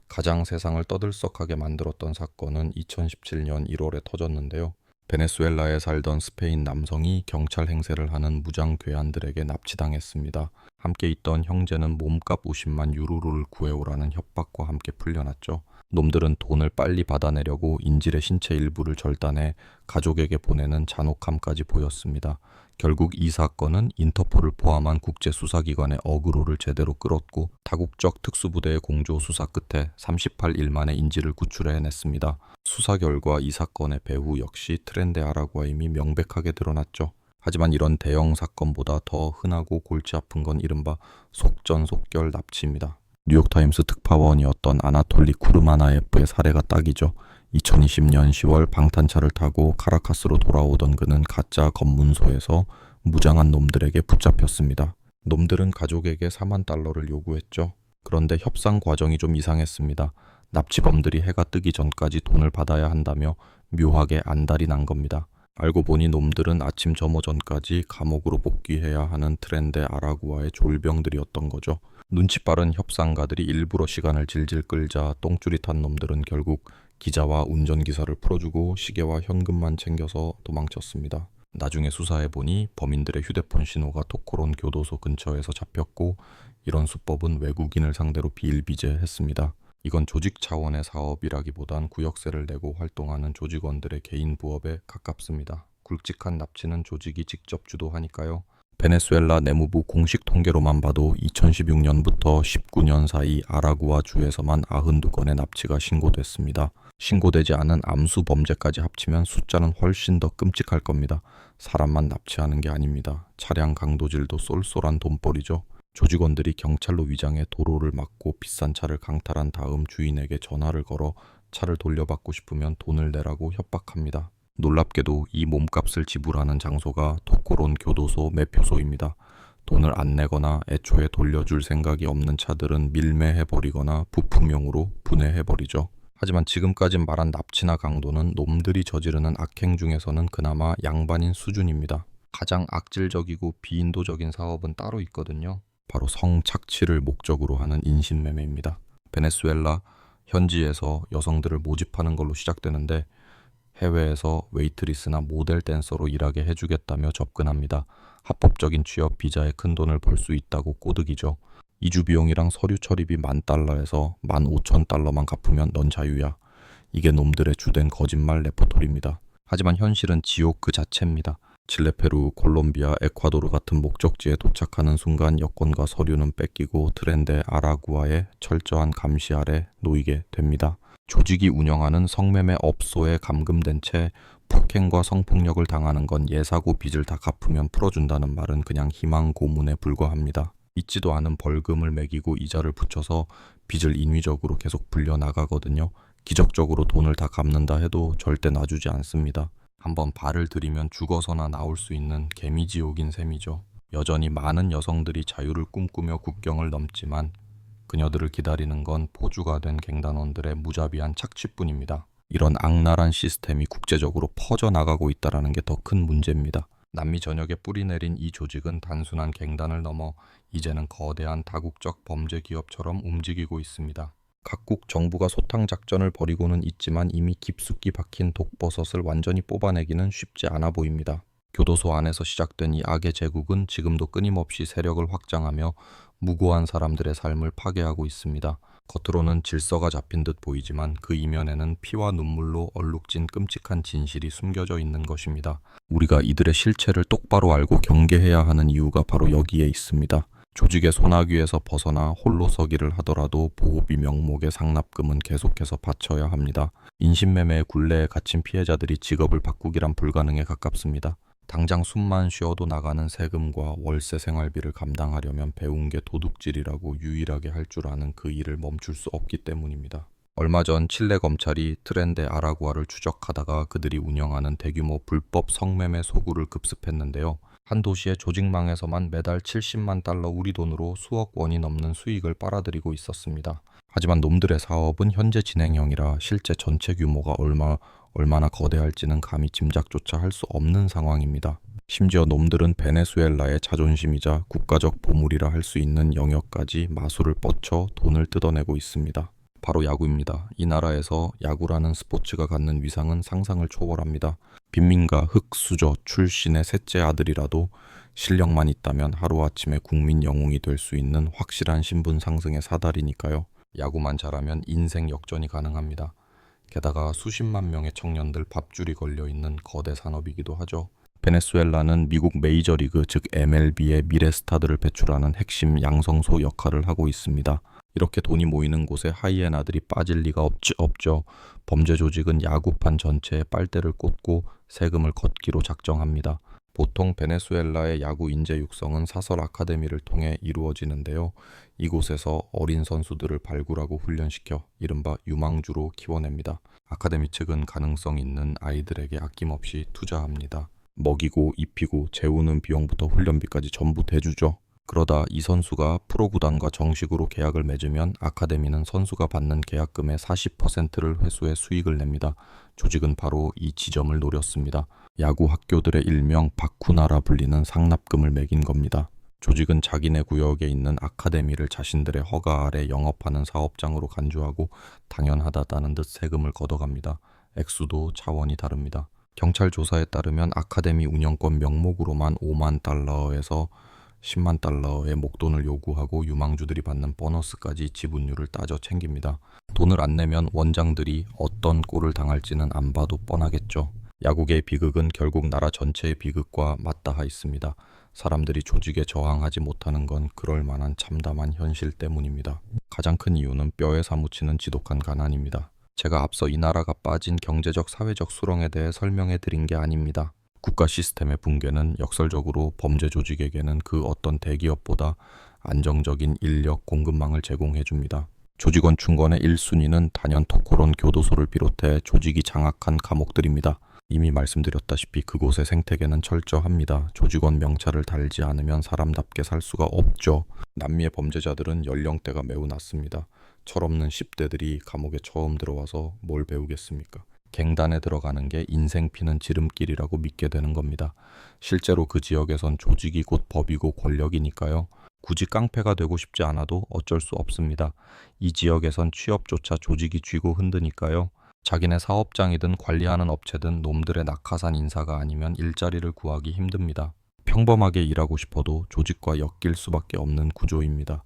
[SPEAKER 1] 가장 세상을 떠들썩하게 만들었던 사건은 2017년 1월에 터졌는데요. 베네수엘라에 살던 스페인 남성이 경찰 행세를 하는 무장 괴한들에게 납치당했습니다. 함께 있던 형제는 몸값 50만 유로를 구해오라는 협박과 함께 풀려났죠. 놈들은 돈을 빨리 받아내려고 인질의 신체 일부를 절단해 가족에게 보내는 잔혹함까지 보였습니다. 결국 이 사건은 인터폴을 포함한 국제수사기관의 어그로를 제대로 끌었고 다국적 특수부대의 공조 수사 끝에 38일 만에 인질을 구출해냈습니다. 수사 결과 이 사건의 배후 역시 트렌데 아라구아임이 명백하게 드러났죠. 하지만 이런 대형 사건보다 더 흔하고 골치 아픈 건 이른바 속전속결 납치입니다. 뉴욕타임스 특파원이었던 아나톨리 쿠르마나예프의 사례가 딱이죠. 2020년 10월 방탄차를 타고 카라카스로 돌아오던 그는 가짜 검문소에서 무장한 놈들에게 붙잡혔습니다. 놈들은 가족에게 4만 달러를 요구했죠. 그런데 협상 과정이 좀 이상했습니다. 납치범들이 해가 뜨기 전까지 돈을 받아야 한다며 묘하게 안달이 난 겁니다. 알고 보니 놈들은 아침 점호 전까지 감옥으로 복귀해야 하는 트렌데 아라구아의 졸병들이었던 거죠. 눈치 빠른 협상가들이 일부러 시간을 질질 끌자 똥줄이 탄 놈들은 결국 기자와 운전기사를 풀어주고 시계와 현금만 챙겨서 도망쳤습니다. 나중에 수사해보니 범인들의 휴대폰 신호가 토코론 교도소 근처에서 잡혔고 이런 수법은 외국인을 상대로 비일비재했습니다. 이건 조직 차원의 사업이라기보단 구역세를 내고 활동하는 조직원들의 개인 부업에 가깝습니다. 굵직한 납치는 조직이 직접 주도하니까요. 베네수엘라 내무부 공식 통계로만 봐도 2016년부터 19년 사이 아라구아 주에서만 92건의 납치가 신고됐습니다. 신고되지 않은 암수 범죄까지 합치면 숫자는 훨씬 더 끔찍할 겁니다. 사람만 납치하는 게 아닙니다. 차량 강도질도 쏠쏠한 돈벌이죠. 조직원들이 경찰로 위장해 도로를 막고 비싼 차를 강탈한 다음 주인에게 전화를 걸어 차를 돌려받고 싶으면 돈을 내라고 협박합니다. 놀랍게도 이 몸값을 지불하는 장소가 토코론 교도소 매표소입니다. 돈을 안 내거나 애초에 돌려줄 생각이 없는 차들은 밀매해버리거나 부품용으로 분해해버리죠. 하지만 지금까지 말한 납치나 강도는 놈들이 저지르는 악행 중에서는 그나마 양반인 수준입니다. 가장 악질적이고 비인도적인 사업은 따로 있거든요. 바로 성착취를 목적으로 하는 인신매매입니다. 베네수엘라 현지에서 여성들을 모집하는 걸로 시작되는데 해외에서 웨이트리스나 모델 댄서로 일하게 해주겠다며 접근합니다. 합법적인 취업 비자에 큰 돈을 벌 수 있다고 꼬드기죠. 이주 비용이랑 서류 처리비 $10,000에서 $15,000만 갚으면 넌 자유야. 이게 놈들의 주된 거짓말 레퍼토리입니다. 하지만 현실은 지옥 그 자체입니다. 칠레, 페루, 콜롬비아, 에콰도르 같은 목적지에 도착하는 순간 여권과 서류는 뺏기고 트렌데 아라구아의 철저한 감시 아래 놓이게 됩니다. 조직이 운영하는 성매매 업소에 감금된 채 폭행과 성폭력을 당하는 건 예사고 빚을 다 갚으면 풀어준다는 말은 그냥 희망 고문에 불과합니다. 있지도 않은 벌금을 매기고 이자를 붙여서 빚을 인위적으로 계속 불려나가거든요. 기적적으로 돈을 다 갚는다 해도 절대 놔주지 않습니다. 한번 발을 들이면 죽어서나 나올 수 있는 개미지옥인 셈이죠. 여전히 많은 여성들이 자유를 꿈꾸며 국경을 넘지만 그녀들을 기다리는 건 포주가 된 갱단원들의 무자비한 착취뿐입니다. 이런 악랄한 시스템이 국제적으로 퍼져나가고 있다는 게 더 큰 문제입니다. 남미 전역에 뿌리내린 이 조직은 단순한 갱단을 넘어 이제는 거대한 다국적 범죄 기업처럼 움직이고 있습니다. 각국 정부가 소탕 작전을 벌이고는 있지만 이미 깊숙이 박힌 독버섯을 완전히 뽑아내기는 쉽지 않아 보입니다. 교도소 안에서 시작된 이 악의 제국은 지금도 끊임없이 세력을 확장하며 무고한 사람들의 삶을 파괴하고 있습니다. 겉으로는 질서가 잡힌 듯 보이지만 그 이면에는 피와 눈물로 얼룩진 끔찍한 진실이 숨겨져 있는 것입니다. 우리가 이들의 실체를 똑바로 알고 경계해야 하는 이유가 바로 여기에 있습니다. 조직의 소나귀에서 벗어나 홀로 서기를 하더라도 보호비 명목의 상납금은 계속해서 바쳐야 합니다. 인신매매의 굴레에 갇힌 피해자들이 직업을 바꾸기란 불가능에 가깝습니다. 당장 숨만 쉬어도 나가는 세금과 월세 생활비를 감당하려면 배운 게 도둑질이라고 유일하게 할 줄 아는 그 일을 멈출 수 없기 때문입니다. 얼마 전 칠레 검찰이 트렌데 아라구아를 추적하다가 그들이 운영하는 대규모 불법 성매매 소구를 급습했는데요. 한 도시의 조직망에서만 매달 $700,000 우리 돈으로 수억 원이 넘는 수익을 빨아들이고 있었습니다. 하지만 놈들의 사업은 현재 진행형이라 실제 전체 규모가 얼마나 거대할지는 감히 짐작조차 할 수 없는 상황입니다. 심지어 놈들은 베네수엘라의 자존심이자 국가적 보물이라 할 수 있는 영역까지 마술을 뻗쳐 돈을 뜯어내고 있습니다. 바로 야구입니다. 이 나라에서 야구라는 스포츠가 갖는 위상은 상상을 초월합니다. 빈민가 흑수저 출신의 셋째 아들이라도 실력만 있다면 하루아침에 국민 영웅이 될 수 있는 확실한 신분 상승의 사다리니까요. 야구만 잘하면 인생 역전이 가능합니다. 게다가 수십만 명의 청년들 밥줄이 걸려있는 거대 산업이기도 하죠. 베네수엘라는 미국 메이저리그 즉 MLB의 미래 스타들을 배출하는 핵심 양성소 역할을 하고 있습니다. 이렇게 돈이 모이는 곳에 하이에나들이 빠질 리가 없죠. 범죄 조직은 야구판 전체에 빨대를 꽂고 세금을 걷기로 작정합니다. 보통 베네수엘라의 야구 인재 육성은 사설 아카데미를 통해 이루어지는데요. 이곳에서 어린 선수들을 발굴하고 훈련시켜 이른바 유망주로 키워냅니다. 아카데미 측은 가능성 있는 아이들에게 아낌없이 투자합니다. 먹이고 입히고 재우는 비용부터 훈련비까지 전부 대주죠. 그러다 이 선수가 프로구단과 정식으로 계약을 맺으면 아카데미는 선수가 받는 계약금의 40%를 회수해 수익을 냅니다. 조직은 바로 이 지점을 노렸습니다. 야구 학교들의 일명 바쿠나라 불리는 상납금을 매긴 겁니다. 조직은 자기네 구역에 있는 아카데미를 자신들의 허가 아래 영업하는 사업장으로 간주하고 당연하다는 듯 세금을 걷어갑니다. 액수도 차원이 다릅니다. 경찰 조사에 따르면 아카데미 운영권 명목으로만 5만 달러에서 10만 달러의 목돈을 요구하고 유망주들이 받는 보너스까지 지분율을 따져 챙깁니다. 돈을 안 내면 원장들이 어떤 꼴을 당할지는 안 봐도 뻔하겠죠. 야구계의 비극은 결국 나라 전체의 비극과 맞닿아 있습니다. 사람들이 조직에 저항하지 못하는 건 그럴 만한 참담한 현실 때문입니다. 가장 큰 이유는 뼈에 사무치는 지독한 가난입니다. 제가 앞서 이 나라가 빠진 경제적, 사회적 수렁에 대해 설명해 드린 게 아닙니다. 국가 시스템의 붕괴는 역설적으로 범죄 조직에게는 그 어떤 대기업보다 안정적인 인력 공급망을 제공해 줍니다. 조직원 충원의 1순위는 단연 토코론 교도소를 비롯해 조직이 장악한 감옥들입니다. 이미 말씀드렸다시피 그곳의 생태계는 철저합니다. 조직원 명찰을 달지 않으면 사람답게 살 수가 없죠. 남미의 범죄자들은 연령대가 매우 낮습니다. 철없는 10대들이 감옥에 처음 들어와서 뭘 배우겠습니까? 갱단에 들어가는 게 인생 피는 지름길이라고 믿게 되는 겁니다. 실제로 그 지역에선 조직이 곧 법이고 권력이니까요. 굳이 깡패가 되고 싶지 않아도 어쩔 수 없습니다. 이 지역에선 취업조차 조직이 쥐고 흔드니까요. 자기네 사업장이든 관리하는 업체든 놈들의 낙하산 인사가 아니면 일자리를 구하기 힘듭니다. 평범하게 일하고 싶어도 조직과 엮일 수밖에 없는 구조입니다.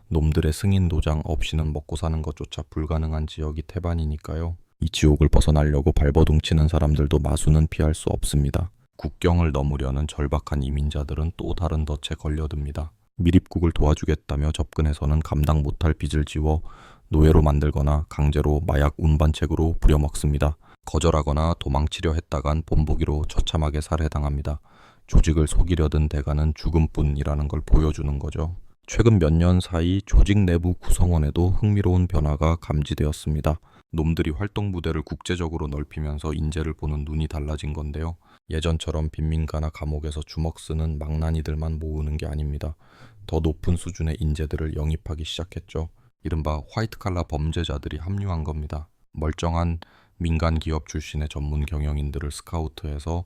[SPEAKER 1] 놈들의 승인 도장 없이는 먹고 사는 것조차 불가능한 지역이 태반이니까요. 이 지옥을 벗어나려고 발버둥 치는 사람들도 마수는 피할 수 없습니다. 국경을 넘으려는 절박한 이민자들은 또 다른 덫에 걸려듭니다. 밀입국을 도와주겠다며 접근해서는 감당 못할 빚을 지워 노예로 만들거나 강제로 마약 운반책으로 부려먹습니다. 거절하거나 도망치려 했다간 본보기로 처참하게 살해당합니다. 조직을 속이려던 대가는 죽음뿐이라는 걸 보여주는 거죠. 최근 몇 년 사이 조직 내부 구성원에도 흥미로운 변화가 감지되었습니다. 놈들이 활동 무대를 국제적으로 넓히면서 인재를 보는 눈이 달라진 건데요. 예전처럼 빈민가나 감옥에서 주먹 쓰는 망나니들만 모으는 게 아닙니다. 더 높은 수준의 인재들을 영입하기 시작했죠. 이른바 화이트칼라 범죄자들이 합류한 겁니다. 멀쩡한 민간 기업 출신의 전문 경영인들을 스카우트해서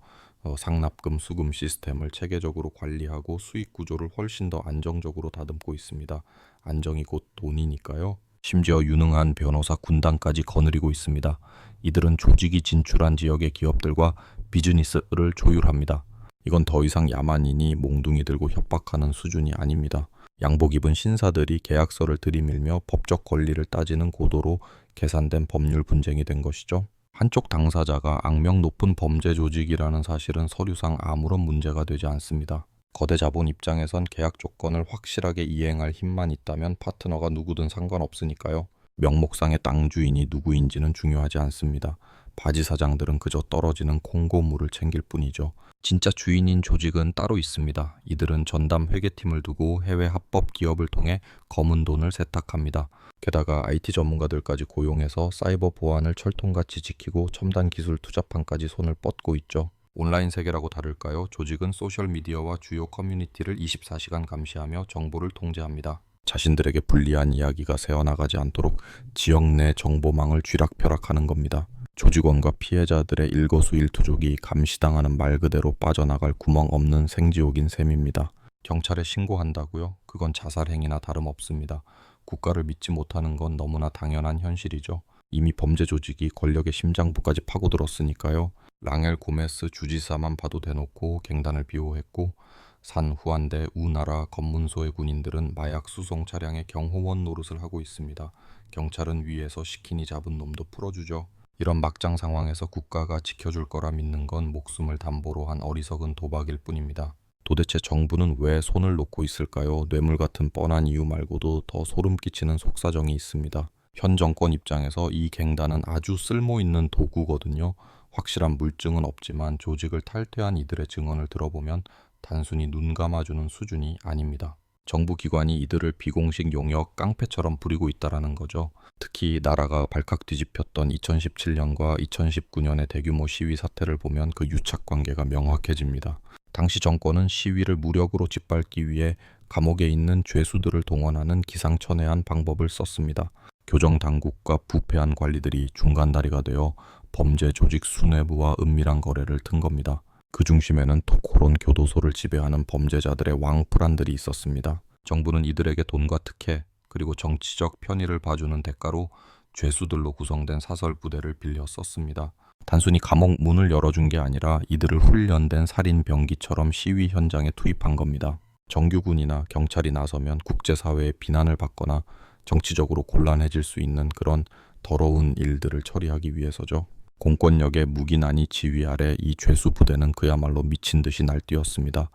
[SPEAKER 1] 상납금 수금 시스템을 체계적으로 관리하고 수익 구조를 훨씬 더 안정적으로 다듬고 있습니다. 안정이 곧 돈이니까요. 심지어 유능한 변호사 군단까지 거느리고 있습니다. 이들은 조직이 진출한 지역의 기업들과 비즈니스를 조율합니다. 이건 더 이상 야만인이 몽둥이 들고 협박하는 수준이 아닙니다. 양복 입은 신사들이 계약서를 들이밀며 법적 권리를 따지는 고도로 계산된 법률 분쟁이 된 것이죠. 한쪽 당사자가 악명 높은 범죄 조직이라는 사실은 서류상 아무런 문제가 되지 않습니다. 거대 자본 입장에선 계약 조건을 확실하게 이행할 힘만 있다면 파트너가 누구든 상관없으니까요. 명목상의 땅 주인이 누구인지는 중요하지 않습니다. 바지 사장들은 그저 떨어지는 콩고물을 챙길 뿐이죠. 진짜 주인인 조직은 따로 있습니다. 이들은 전담 회계팀을 두고 해외 합법 기업을 통해 검은 돈을 세탁합니다. 게다가 IT 전문가들까지 고용해서 사이버 보안을 철통같이 지키고 첨단 기술 투자판까지 손을 뻗고 있죠. 온라인 세계라고 다를까요? 조직은 소셜미디어와 주요 커뮤니티를 24시간 감시하며 정보를 통제합니다. 자신들에게 불리한 이야기가 새어나가지 않도록 지역 내 정보망을 쥐락펴락하는 겁니다. 조직원과 피해자들의 일거수일투족이 감시당하는 말 그대로 빠져나갈 구멍 없는 생지옥인 셈입니다. 경찰에 신고한다고요? 그건 자살행위나 다름없습니다. 국가를 믿지 못하는 건 너무나 당연한 현실이죠. 이미 범죄 조직이 권력의 심장부까지 파고들었으니까요. 랑엘 고메스 주지사만 봐도 대놓고 갱단을 비호했고 산 후안대 우나라 검문소의 군인들은 마약 수송 차량의 경호원 노릇을 하고 있습니다. 경찰은 위에서 시키니 잡은 놈도 풀어주죠. 이런 막장 상황에서 국가가 지켜줄 거라 믿는 건 목숨을 담보로 한 어리석은 도박일 뿐입니다. 도대체 정부는 왜 손을 놓고 있을까요? 뇌물 같은 뻔한 이유 말고도 더 소름 끼치는 속사정이 있습니다. 현 정권 입장에서 이 갱단은 아주 쓸모있는 도구거든요. 확실한 물증은 없지만 조직을 탈퇴한 이들의 증언을 들어보면 단순히 눈 감아주는 수준이 아닙니다. 정부 기관이 이들을 비공식 용역 깡패처럼 부리고 있다라는 거죠. 특히 나라가 발칵 뒤집혔던 2017년과 2019년의 대규모 시위 사태를 보면 그 유착 관계가 명확해집니다. 당시 정권은 시위를 무력으로 짓밟기 위해 감옥에 있는 죄수들을 동원하는 기상천외한 방법을 썼습니다. 교정 당국과 부패한 관리들이 중간다리가 되어 범죄 조직 수뇌부와 은밀한 거래를 튼 겁니다. 그 중심에는 토코론 교도소를 지배하는 범죄자들의 왕프란들이 있었습니다. 정부는 이들에게 돈과 특혜, 그리고 정치적 편의를 봐주는 대가로 죄수들로 구성된 사설 부대를 빌려 썼습니다. 단순히 감옥 문을 열어준 게 아니라 이들을 훈련된 살인 병기처럼 시위 현장에 투입한 겁니다. 정규군이나 경찰이 나서면 국제사회의 비난을 받거나 정치적으로 곤란해질 수 있는 그런 더러운 일들을 처리하기 위해서죠. 공권력의 무기난이 지휘 아래 이 죄수 부대는 그야말로 미친 듯이 날뛰었습니다.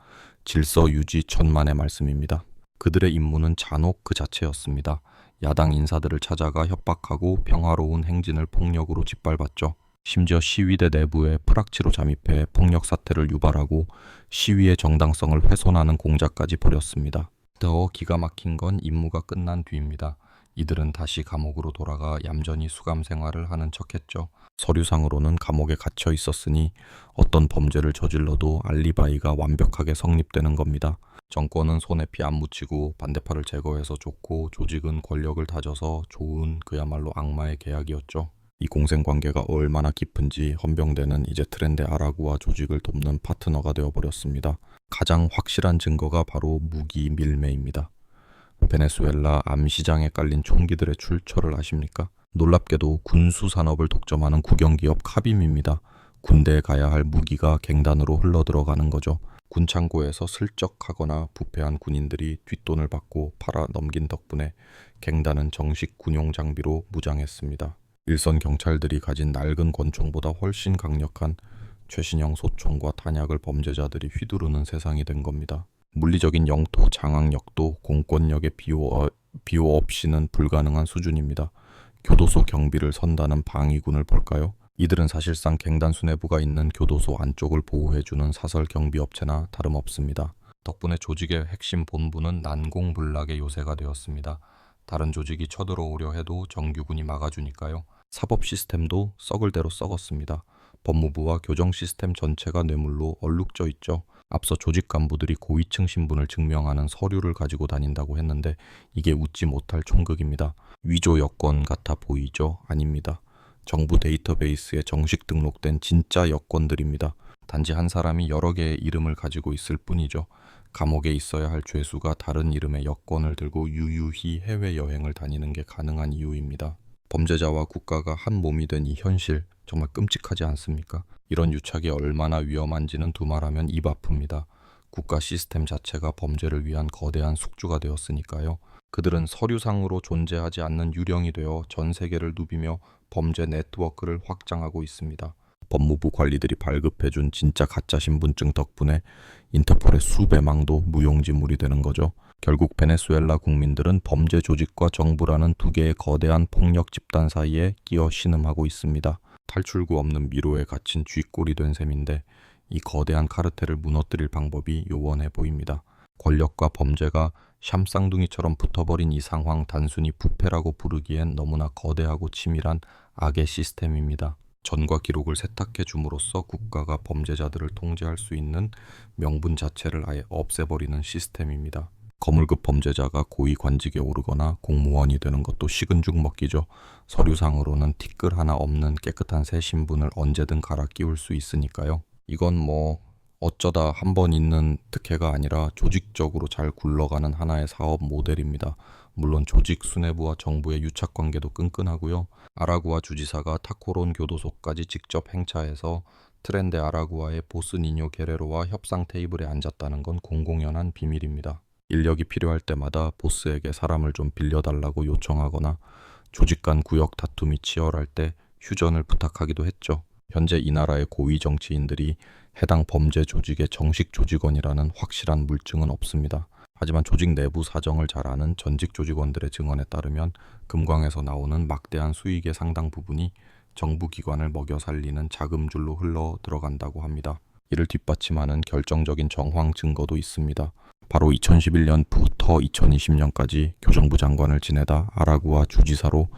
[SPEAKER 1] 질서 유지 천만의 말씀입니다. 그들의 임무는 잔혹 그 자체였습니다. 야당 인사들을 찾아가 협박하고 평화로운 행진을 폭력으로 짓밟았죠. 심지어 시위대 내부에 프락치로 잠입해 폭력 사태를 유발하고 시위의 정당성을 훼손하는 공작까지 벌였습니다. 더 기가 막힌 건 임무가 끝난 뒤입니다. 이들은 다시 감옥으로 돌아가 얌전히 수감 생활을 하는 척했죠. 서류상으로는 감옥에 갇혀 있었으니 어떤 범죄를 저질러도 알리바이가 완벽하게 성립되는 겁니다. 정권은 손에 피 안 묻히고 반대파를 제거해서 좋고 조직은 권력을 다져서 좋은 그야말로 악마의 계약이었죠. 이 공생관계가 얼마나 깊은지 헌병대는 이제 트렌데 아라구아 조직을 돕는 파트너가 되어버렸습니다. 가장 확실한 증거가 바로 무기 밀매입니다. 베네수엘라 암시장에 깔린 총기들의 출처를 아십니까? 놀랍게도 군수산업을 독점하는 국영기업 카빔입니다. 군대에 가야 할 무기가 갱단으로 흘러들어가는 거죠. 군 창고에서 슬쩍하거나 부패한 군인들이 뒷돈을 받고 팔아 넘긴 덕분에 갱단은 정식 군용 장비로 무장했습니다. 일선 경찰들이 가진 낡은 권총보다 훨씬 강력한 최신형 소총과 탄약을 범죄자들이 휘두르는 세상이 된 겁니다. 물리적인 영토 장악력도 공권력의 비호 없이는 불가능한 수준입니다. 교도소 경비를 선다는 방위군을 볼까요? 이들은 사실상 갱단 수뇌부가 있는 교도소 안쪽을 보호해주는 사설 경비업체나 다름없습니다. 덕분에 조직의 핵심 본부는 난공불락의 요새가 되었습니다. 다른 조직이 쳐들어오려 해도 정규군이 막아주니까요. 사법 시스템도 썩을 대로 썩었습니다. 법무부와 교정 시스템 전체가 뇌물로 얼룩져 있죠. 앞서 조직 간부들이 고위층 신분을 증명하는 서류를 가지고 다닌다고 했는데 이게 웃지 못할 총극입니다. 위조 여권 같아 보이죠? 아닙니다. 정부 데이터베이스에 정식 등록된 진짜 여권들입니다. 단지 한 사람이 여러 개의 이름을 가지고 있을 뿐이죠. 감옥에 있어야 할 죄수가 다른 이름의 여권을 들고 유유히 해외여행을 다니는 게 가능한 이유입니다. 범죄자와 국가가 한 몸이 된 이 현실, 정말 끔찍하지 않습니까? 이런 유착이 얼마나 위험한지는 두말하면 입 아픕니다. 국가 시스템 자체가 범죄를 위한 거대한 숙주가 되었으니까요. 그들은 서류상으로 존재하지 않는 유령이 되어 전 세계를 누비며 범죄 네트워크를 확장하고 있습니다. 법무부 관리들이 발급해준 진짜 가짜 신분증 덕분에 인터폴의 수배망도 무용지물이 되는 거죠. 결국 베네수엘라 국민들은 범죄 조직과 정부라는 두 개의 거대한 폭력 집단 사이에 끼어 신음하고 있습니다. 탈출구 없는 미로에 갇힌 쥐꼬리 된 셈인데 이 거대한 카르텔을 무너뜨릴 방법이 요원해 보입니다. 권력과 범죄가 샴쌍둥이처럼 붙어버린 이 상황 단순히 부패라고 부르기엔 너무나 거대하고 치밀한 악의 시스템입니다. 전과 기록을 세탁해 줌으로써 국가가 범죄자들을 통제할 수 있는 명분 자체를 아예 없애버리는 시스템입니다. 거물급 범죄자가 고위 관직에 오르거나 공무원이 되는 것도 식은 죽 먹기죠. 서류상으로는 티끌 하나 없는 깨끗한 새 신분을 언제든 갈아 끼울 수 있으니까요. 이건 어쩌다 한 번 있는 특혜가 아니라 조직적으로 잘 굴러가는 하나의 사업 모델입니다. 물론 조직 수뇌부와 정부의 유착관계도 끈끈하고요. 아라구아 주지사가 타코론 교도소까지 직접 행차해서 트렌데 아라구아의 보스 니뇨 게레로와 협상 테이블에 앉았다는 건 공공연한 비밀입니다. 인력이 필요할 때마다 보스에게 사람을 좀 빌려달라고 요청하거나 조직 간 구역 다툼이 치열할 때 휴전을 부탁하기도 했죠. 현재 이 나라의 고위 정치인들이 해당 범죄 조직의 정식 조직원이라는 확실한 물증은 없습니다. 하지만 조직 내부 사정을 잘 아는 전직 조직원들의 증언에 따르면 금광에서 나오는 막대한 수익의 상당 부분이 정부 기관을 먹여 살리는 자금줄로 흘러 들어간다고 합니다. 이를 뒷받침하는 결정적인 정황 증거도 있습니다. 바로 2011년부터 2020년까지 교정부 장관을 지내다 아라구아 주지사로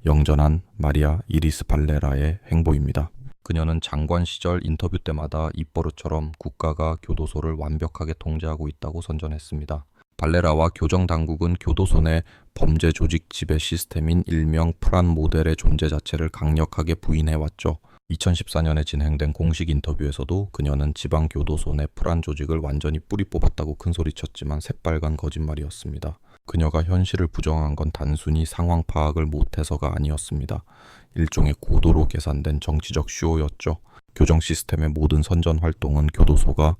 [SPEAKER 1] 영전한 마리아 이리스 발레라의 행보입니다. 그녀는 장관 시절 인터뷰 때마다 입버릇처럼 국가가 교도소를 완벽하게 통제하고 있다고 선전했습니다. 발레라와 교정 당국은 교도소 내 범죄 조직 지배 시스템인 일명 프란 모델의 존재 자체를 강력하게 부인해왔죠. 2014년에 진행된 공식 인터뷰에서도 그녀는 지방 교도소 내 프란 조직을 완전히 뿌리 뽑았다고 큰소리쳤지만 새빨간 거짓말이었습니다. 그녀가 현실을 부정한 건 단순히 상황 파악을 못해서가 아니었습니다. 일종의 고도로 계산된 정치적 쇼였죠. 교정 시스템의 모든 선전 활동은 교도소가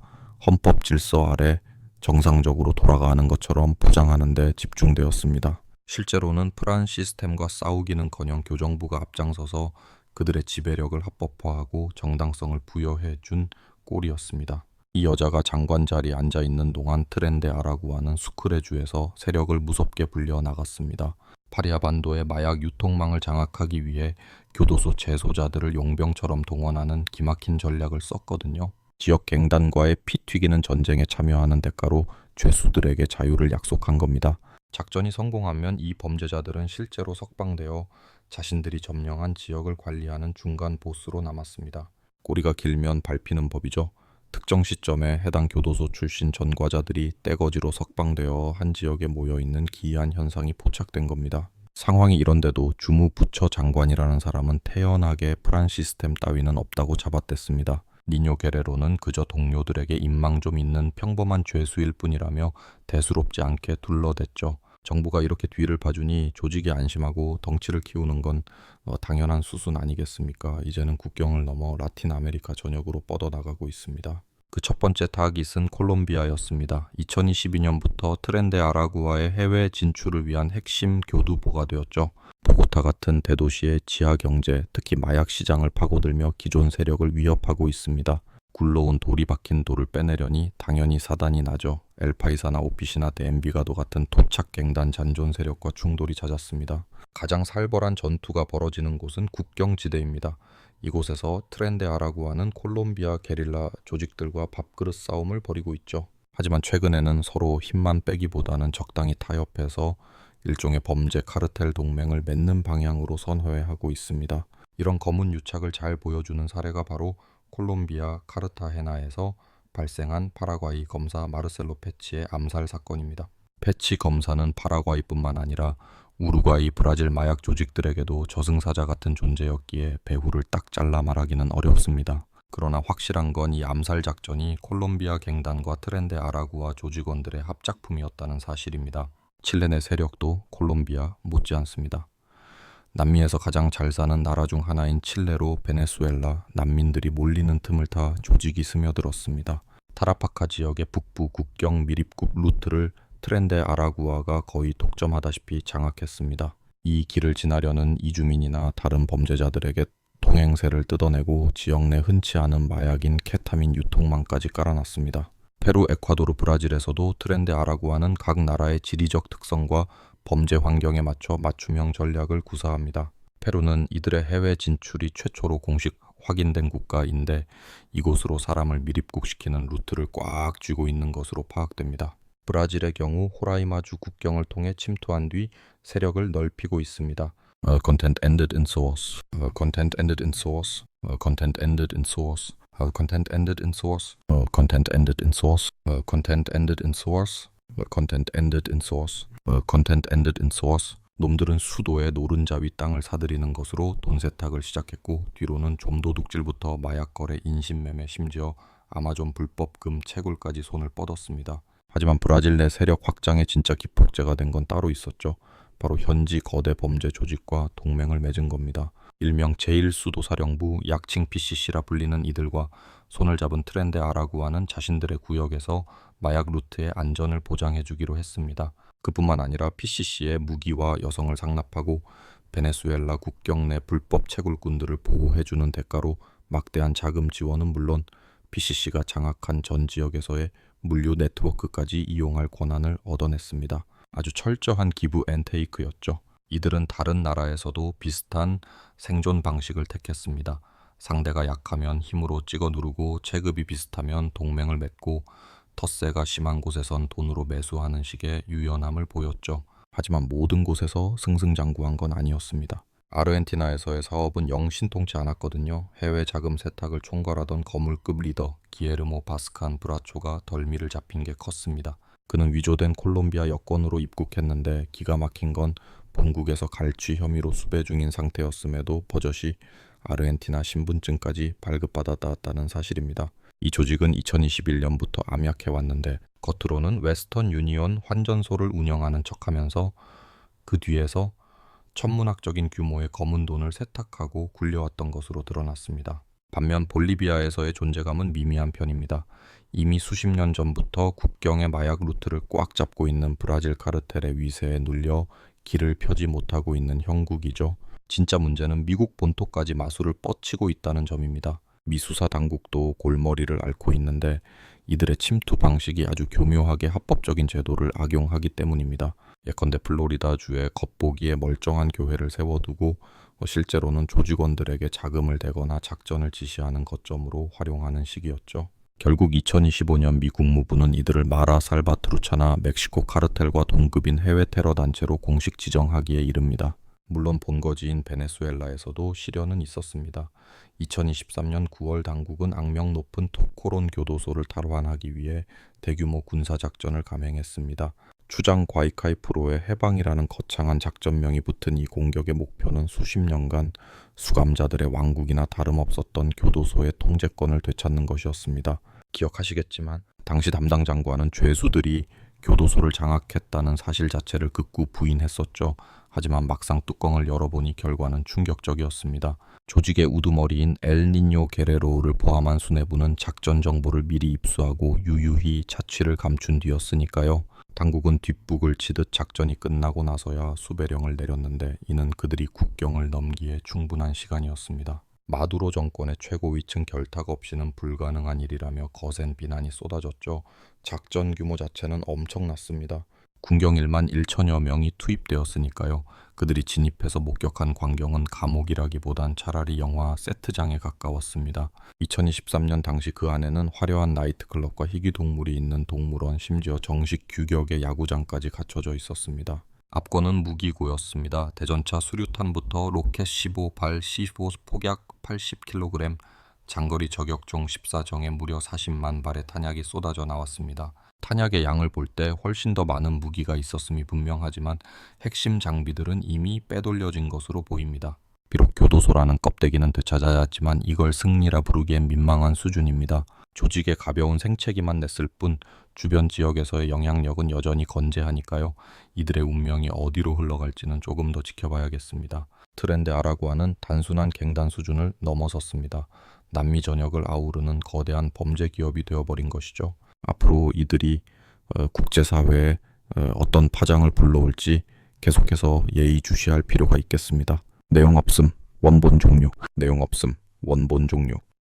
[SPEAKER 1] 헌법 질서 아래 정상적으로 돌아가는 것처럼 포장하는 데 집중되었습니다. 실제로는 프란 시스템과 싸우기는커녕 교정부가 앞장서서 그들의 지배력을 합법화하고 정당성을 부여해 준 꼴이었습니다. 이 여자가 장관 자리에 앉아 있는 동안 트렌데 아라구아는 수크레주에서 세력을 무섭게 불려 나갔습니다. 파리아 반도의 마약 유통망을 장악하기 위해 교도소 재소자들을 용병처럼 동원하는 기막힌 전략을 썼거든요. 지역 갱단과의 피 튀기는 전쟁에 참여하는 대가로 죄수들에게 자유를 약속한 겁니다. 작전이 성공하면 이 범죄자들은 실제로 석방되어 자신들이 점령한 지역을 관리하는 중간 보스로 남았습니다. 꼬리가 길면 밟히는 법이죠. 특정 시점에 해당 교도소 출신 전과자들이 떼거지로 석방되어 한 지역에 모여있는 기이한 현상이 포착된 겁니다. 상황이 이런데도 주무부처 장관이라는 사람은 태연하게 프란 시스템 따위는 없다고 잡아댔습니다. 니뇨 게레로는 그저 동료들에게 인망 좀 있는 평범한 죄수일 뿐이라며 대수롭지 않게 둘러댔죠. 정부가 이렇게 뒤를 봐주니 조직이 안심하고 덩치를 키우는 건 당연한 수순 아니겠습니까? 이제는 국경을 넘어 라틴 아메리카 전역으로 뻗어나가고 있습니다. 그 첫 번째 타깃은 콜롬비아였습니다. 2022년부터 트렌데 아라구아의 해외 진출을 위한 핵심 교두보가 되었죠. 보고타 같은 대도시의 지하 경제, 특히 마약 시장을 파고들며 기존 세력을 위협하고 있습니다. 굴러온 돌이 박힌 돌을 빼내려니 당연히 사단이 나죠. 엘파이사나 오피시나 대 엠비가도 같은 토착 갱단 잔존 세력과 충돌이 잦았습니다. 가장 살벌한 전투가 벌어지는 곳은 국경지대입니다. 이곳에서 트렌데 아라구아는 콜롬비아 게릴라 조직들과 밥그릇 싸움을 벌이고 있죠. 하지만 최근에는 서로 힘만 빼기보다는 적당히 타협해서 일종의 범죄 카르텔 동맹을 맺는 방향으로 선회하고 있습니다. 이런 검은 유착을 잘 보여주는 사례가 바로 콜롬비아 카르타헤나에서 발생한 파라과이 검사 마르셀로 페치의 암살 사건입니다. 페치 검사는 파라과이뿐만 아니라 우루과이, 브라질 마약 조직들에게도 저승사자 같은 존재였기에 배후를 딱 잘라 말하기는 어렵습니다. 그러나 확실한 건 이 암살 작전이 콜롬비아 갱단과 트렌데 아라구아 조직원들의 합작품이었다는 사실입니다. 칠레 내 세력도 콜롬비아 못지않습니다. 남미에서 가장 잘 사는 나라 중 하나인 칠레로 베네수엘라 난민들이 몰리는 틈을 타 조직이 스며들었습니다. 타라파카 지역의 북부 국경 미립국 루트를 트렌데 아라구아가 거의 독점하다시피 장악했습니다. 이 길을 지나려는 이주민이나 다른 범죄자들에게 통행세를 뜯어내고 지역 내 흔치 않은 마약인 케타민 유통망까지 깔아놨습니다. 페루, 에콰도르, 브라질에서도 트렌데 아라구아는 각 나라의 지리적 특성과 범죄 환경에 맞춰 맞춤형 전략을 구사합니다. 페루는 이들의 해외 진출이 최초로 공식 확인된 국가인데 이곳으로 사람을 밀입국시키는 루트를 꽉 쥐고 있는 것으로 파악됩니다. 브라질의 경우 호라이마주 국경을 통해 침투한 뒤 세력을 넓히고 있습니다. Content ended in source. Content ended in source. Content ended in source. Content ended in source. Content ended in source. Content ended in source. Content ended in source. Content ended in source. 놈들은 수도의 노른자 위 땅을 사들이는 것으로 돈 세탁을 시작했고 뒤로는 좀도둑질부터 마약 거래, 인신매매, 심지어 아마존 불법 금 채굴까지 손을 뻗었습니다. 하지만 브라질 내 세력 확장의 진짜 기폭제가 된 건 따로 있었죠. 바로 현지 거대 범죄 조직과 동맹을 맺은 겁니다. 일명 제1수도사령부, 약칭 PCC라 불리는 이들과 손을 잡은 트렌데 아라구아는 자신들의 구역에서 마약 루트의 안전을 보장해주기로 했습니다. 그뿐만 아니라 PCC의 무기와 여성을 상납하고 베네수엘라 국경 내 불법 채굴꾼들을 보호해주는 대가로 막대한 자금 지원은 물론 PCC가 장악한 전 지역에서의 물류 네트워크까지 이용할 권한을 얻어냈습니다. 아주 철저한 기브 앤 테이크였죠. 이들은 다른 나라에서도 비슷한 생존 방식을 택했습니다. 상대가 약하면 힘으로 찍어 누르고 체급이 비슷하면 동맹을 맺고 텃세가 심한 곳에선 돈으로 매수하는 식의 유연함을 보였죠. 하지만 모든 곳에서 승승장구한 건 아니었습니다. 아르헨티나에서의 사업은 영 신통치 않았거든요. 해외 자금 세탁을 총괄하던 거물급 리더 기에르모 바스칸 브라초가 덜미를 잡힌 게 컸습니다. 그는 위조된 콜롬비아 여권으로 입국했는데 기가 막힌 건 본국에서 갈취 혐의로 수배 중인 상태였음에도 버젓이 아르헨티나 신분증까지 발급받았다는 사실입니다. 이 조직은 2021년부터 암약해 왔는데 겉으로는 웨스턴 유니온 환전소를 운영하는 척하면서 그 뒤에서 천문학적인 규모의 검은 돈을 세탁하고 굴려왔던 것으로 드러났습니다. 반면 볼리비아에서의 존재감은 미미한 편입니다. 이미 수십 년 전부터 국경의 마약 루트를 꽉 잡고 있는 브라질 카르텔의 위세에 눌려 길을 펴지 못하고 있는 형국이죠. 진짜 문제는 미국 본토까지 마술을 뻗치고 있다는 점입니다. 미 수사 당국도 골머리를 앓고 있는데 이들의 침투 방식이 아주 교묘하게 합법적인 제도를 악용하기 때문입니다. 예컨대 플로리다주에 겉보기에 멀쩡한 교회를 세워두고 실제로는 조직원들에게 자금을 대거나 작전을 지시하는 거점으로 활용하는 시기였죠. 결국 2025년 미 국무부는 이들을 마라 살바트루차나 멕시코 카르텔과 동급인 해외 테러 단체로 공식 지정하기에 이릅니다. 물론 본거지인 베네수엘라에서도 시련은 있었습니다. 2023년 9월 당국은 악명 높은 토코론 교도소를 탈환하기 위해 대규모 군사작전을 감행했습니다. 추장 과이카이프로의 해방이라는 거창한 작전명이 붙은 이 공격의 목표는 수십 년간 수감자들의 왕국이나 다름없었던 교도소의 통제권을 되찾는 것이었습니다. 기억하시겠지만 당시 담당 장관은 죄수들이 교도소를 장악했다는 사실 자체를 극구 부인했었죠. 하지만 막상 뚜껑을 열어보니 결과는 충격적이었습니다. 조직의 우두머리인 엘니뇨 게레로를 포함한 수뇌부는 작전 정보를 미리 입수하고 유유히 자취를 감춘 뒤였으니까요. 당국은 뒷북을 치듯 작전이 끝나고 나서야 수배령을 내렸는데 이는 그들이 국경을 넘기에 충분한 시간이었습니다. 마두로 정권의 최고위층 결탁 없이는 불가능한 일이라며 거센 비난이 쏟아졌죠. 작전 규모 자체는 엄청났습니다. 군경 1만 1천여 명이 투입되었으니까요. 그들이 진입해서 목격한 광경은 감옥이라기보단 차라리 영화 세트장에 가까웠습니다. 2023년 당시 그 안에는 화려한 나이트클럽과 희귀동물이 있는 동물원, 심지어 정식 규격의 야구장까지 갖춰져 있었습니다. 압권은 무기고였습니다. 대전차 수류탄부터 로켓 15, 발 15, 폭약 80kg, 장거리 저격총 14정에 무려 40만 발의 탄약이 쏟아져 나왔습니다. 탄약의 양을 볼 때 훨씬 더 많은 무기가 있었음이 분명하지만 핵심 장비들은 이미 빼돌려진 것으로 보입니다. 비록 교도소라는 껍데기는 되찾아야지만 이걸 승리라 부르기엔 민망한 수준입니다. 조직의 가벼운 생채기만 냈을 뿐 주변 지역에서의 영향력은 여전히 건재하니까요. 이들의 운명이 어디로 흘러갈지는 조금 더 지켜봐야겠습니다. 트렌드 아라구아는 단순한 갱단 수준을 넘어섰습니다. 남미 전역을 아우르는 거대한 범죄 기업이 되어버린 것이죠. 앞으로 이들이 국제사회에 어떤 파장을 불러올지 계속해서 예의주시할 필요가 있겠습니다. 내용 없음, 원본 종료. 내용 없음, 원본 종료.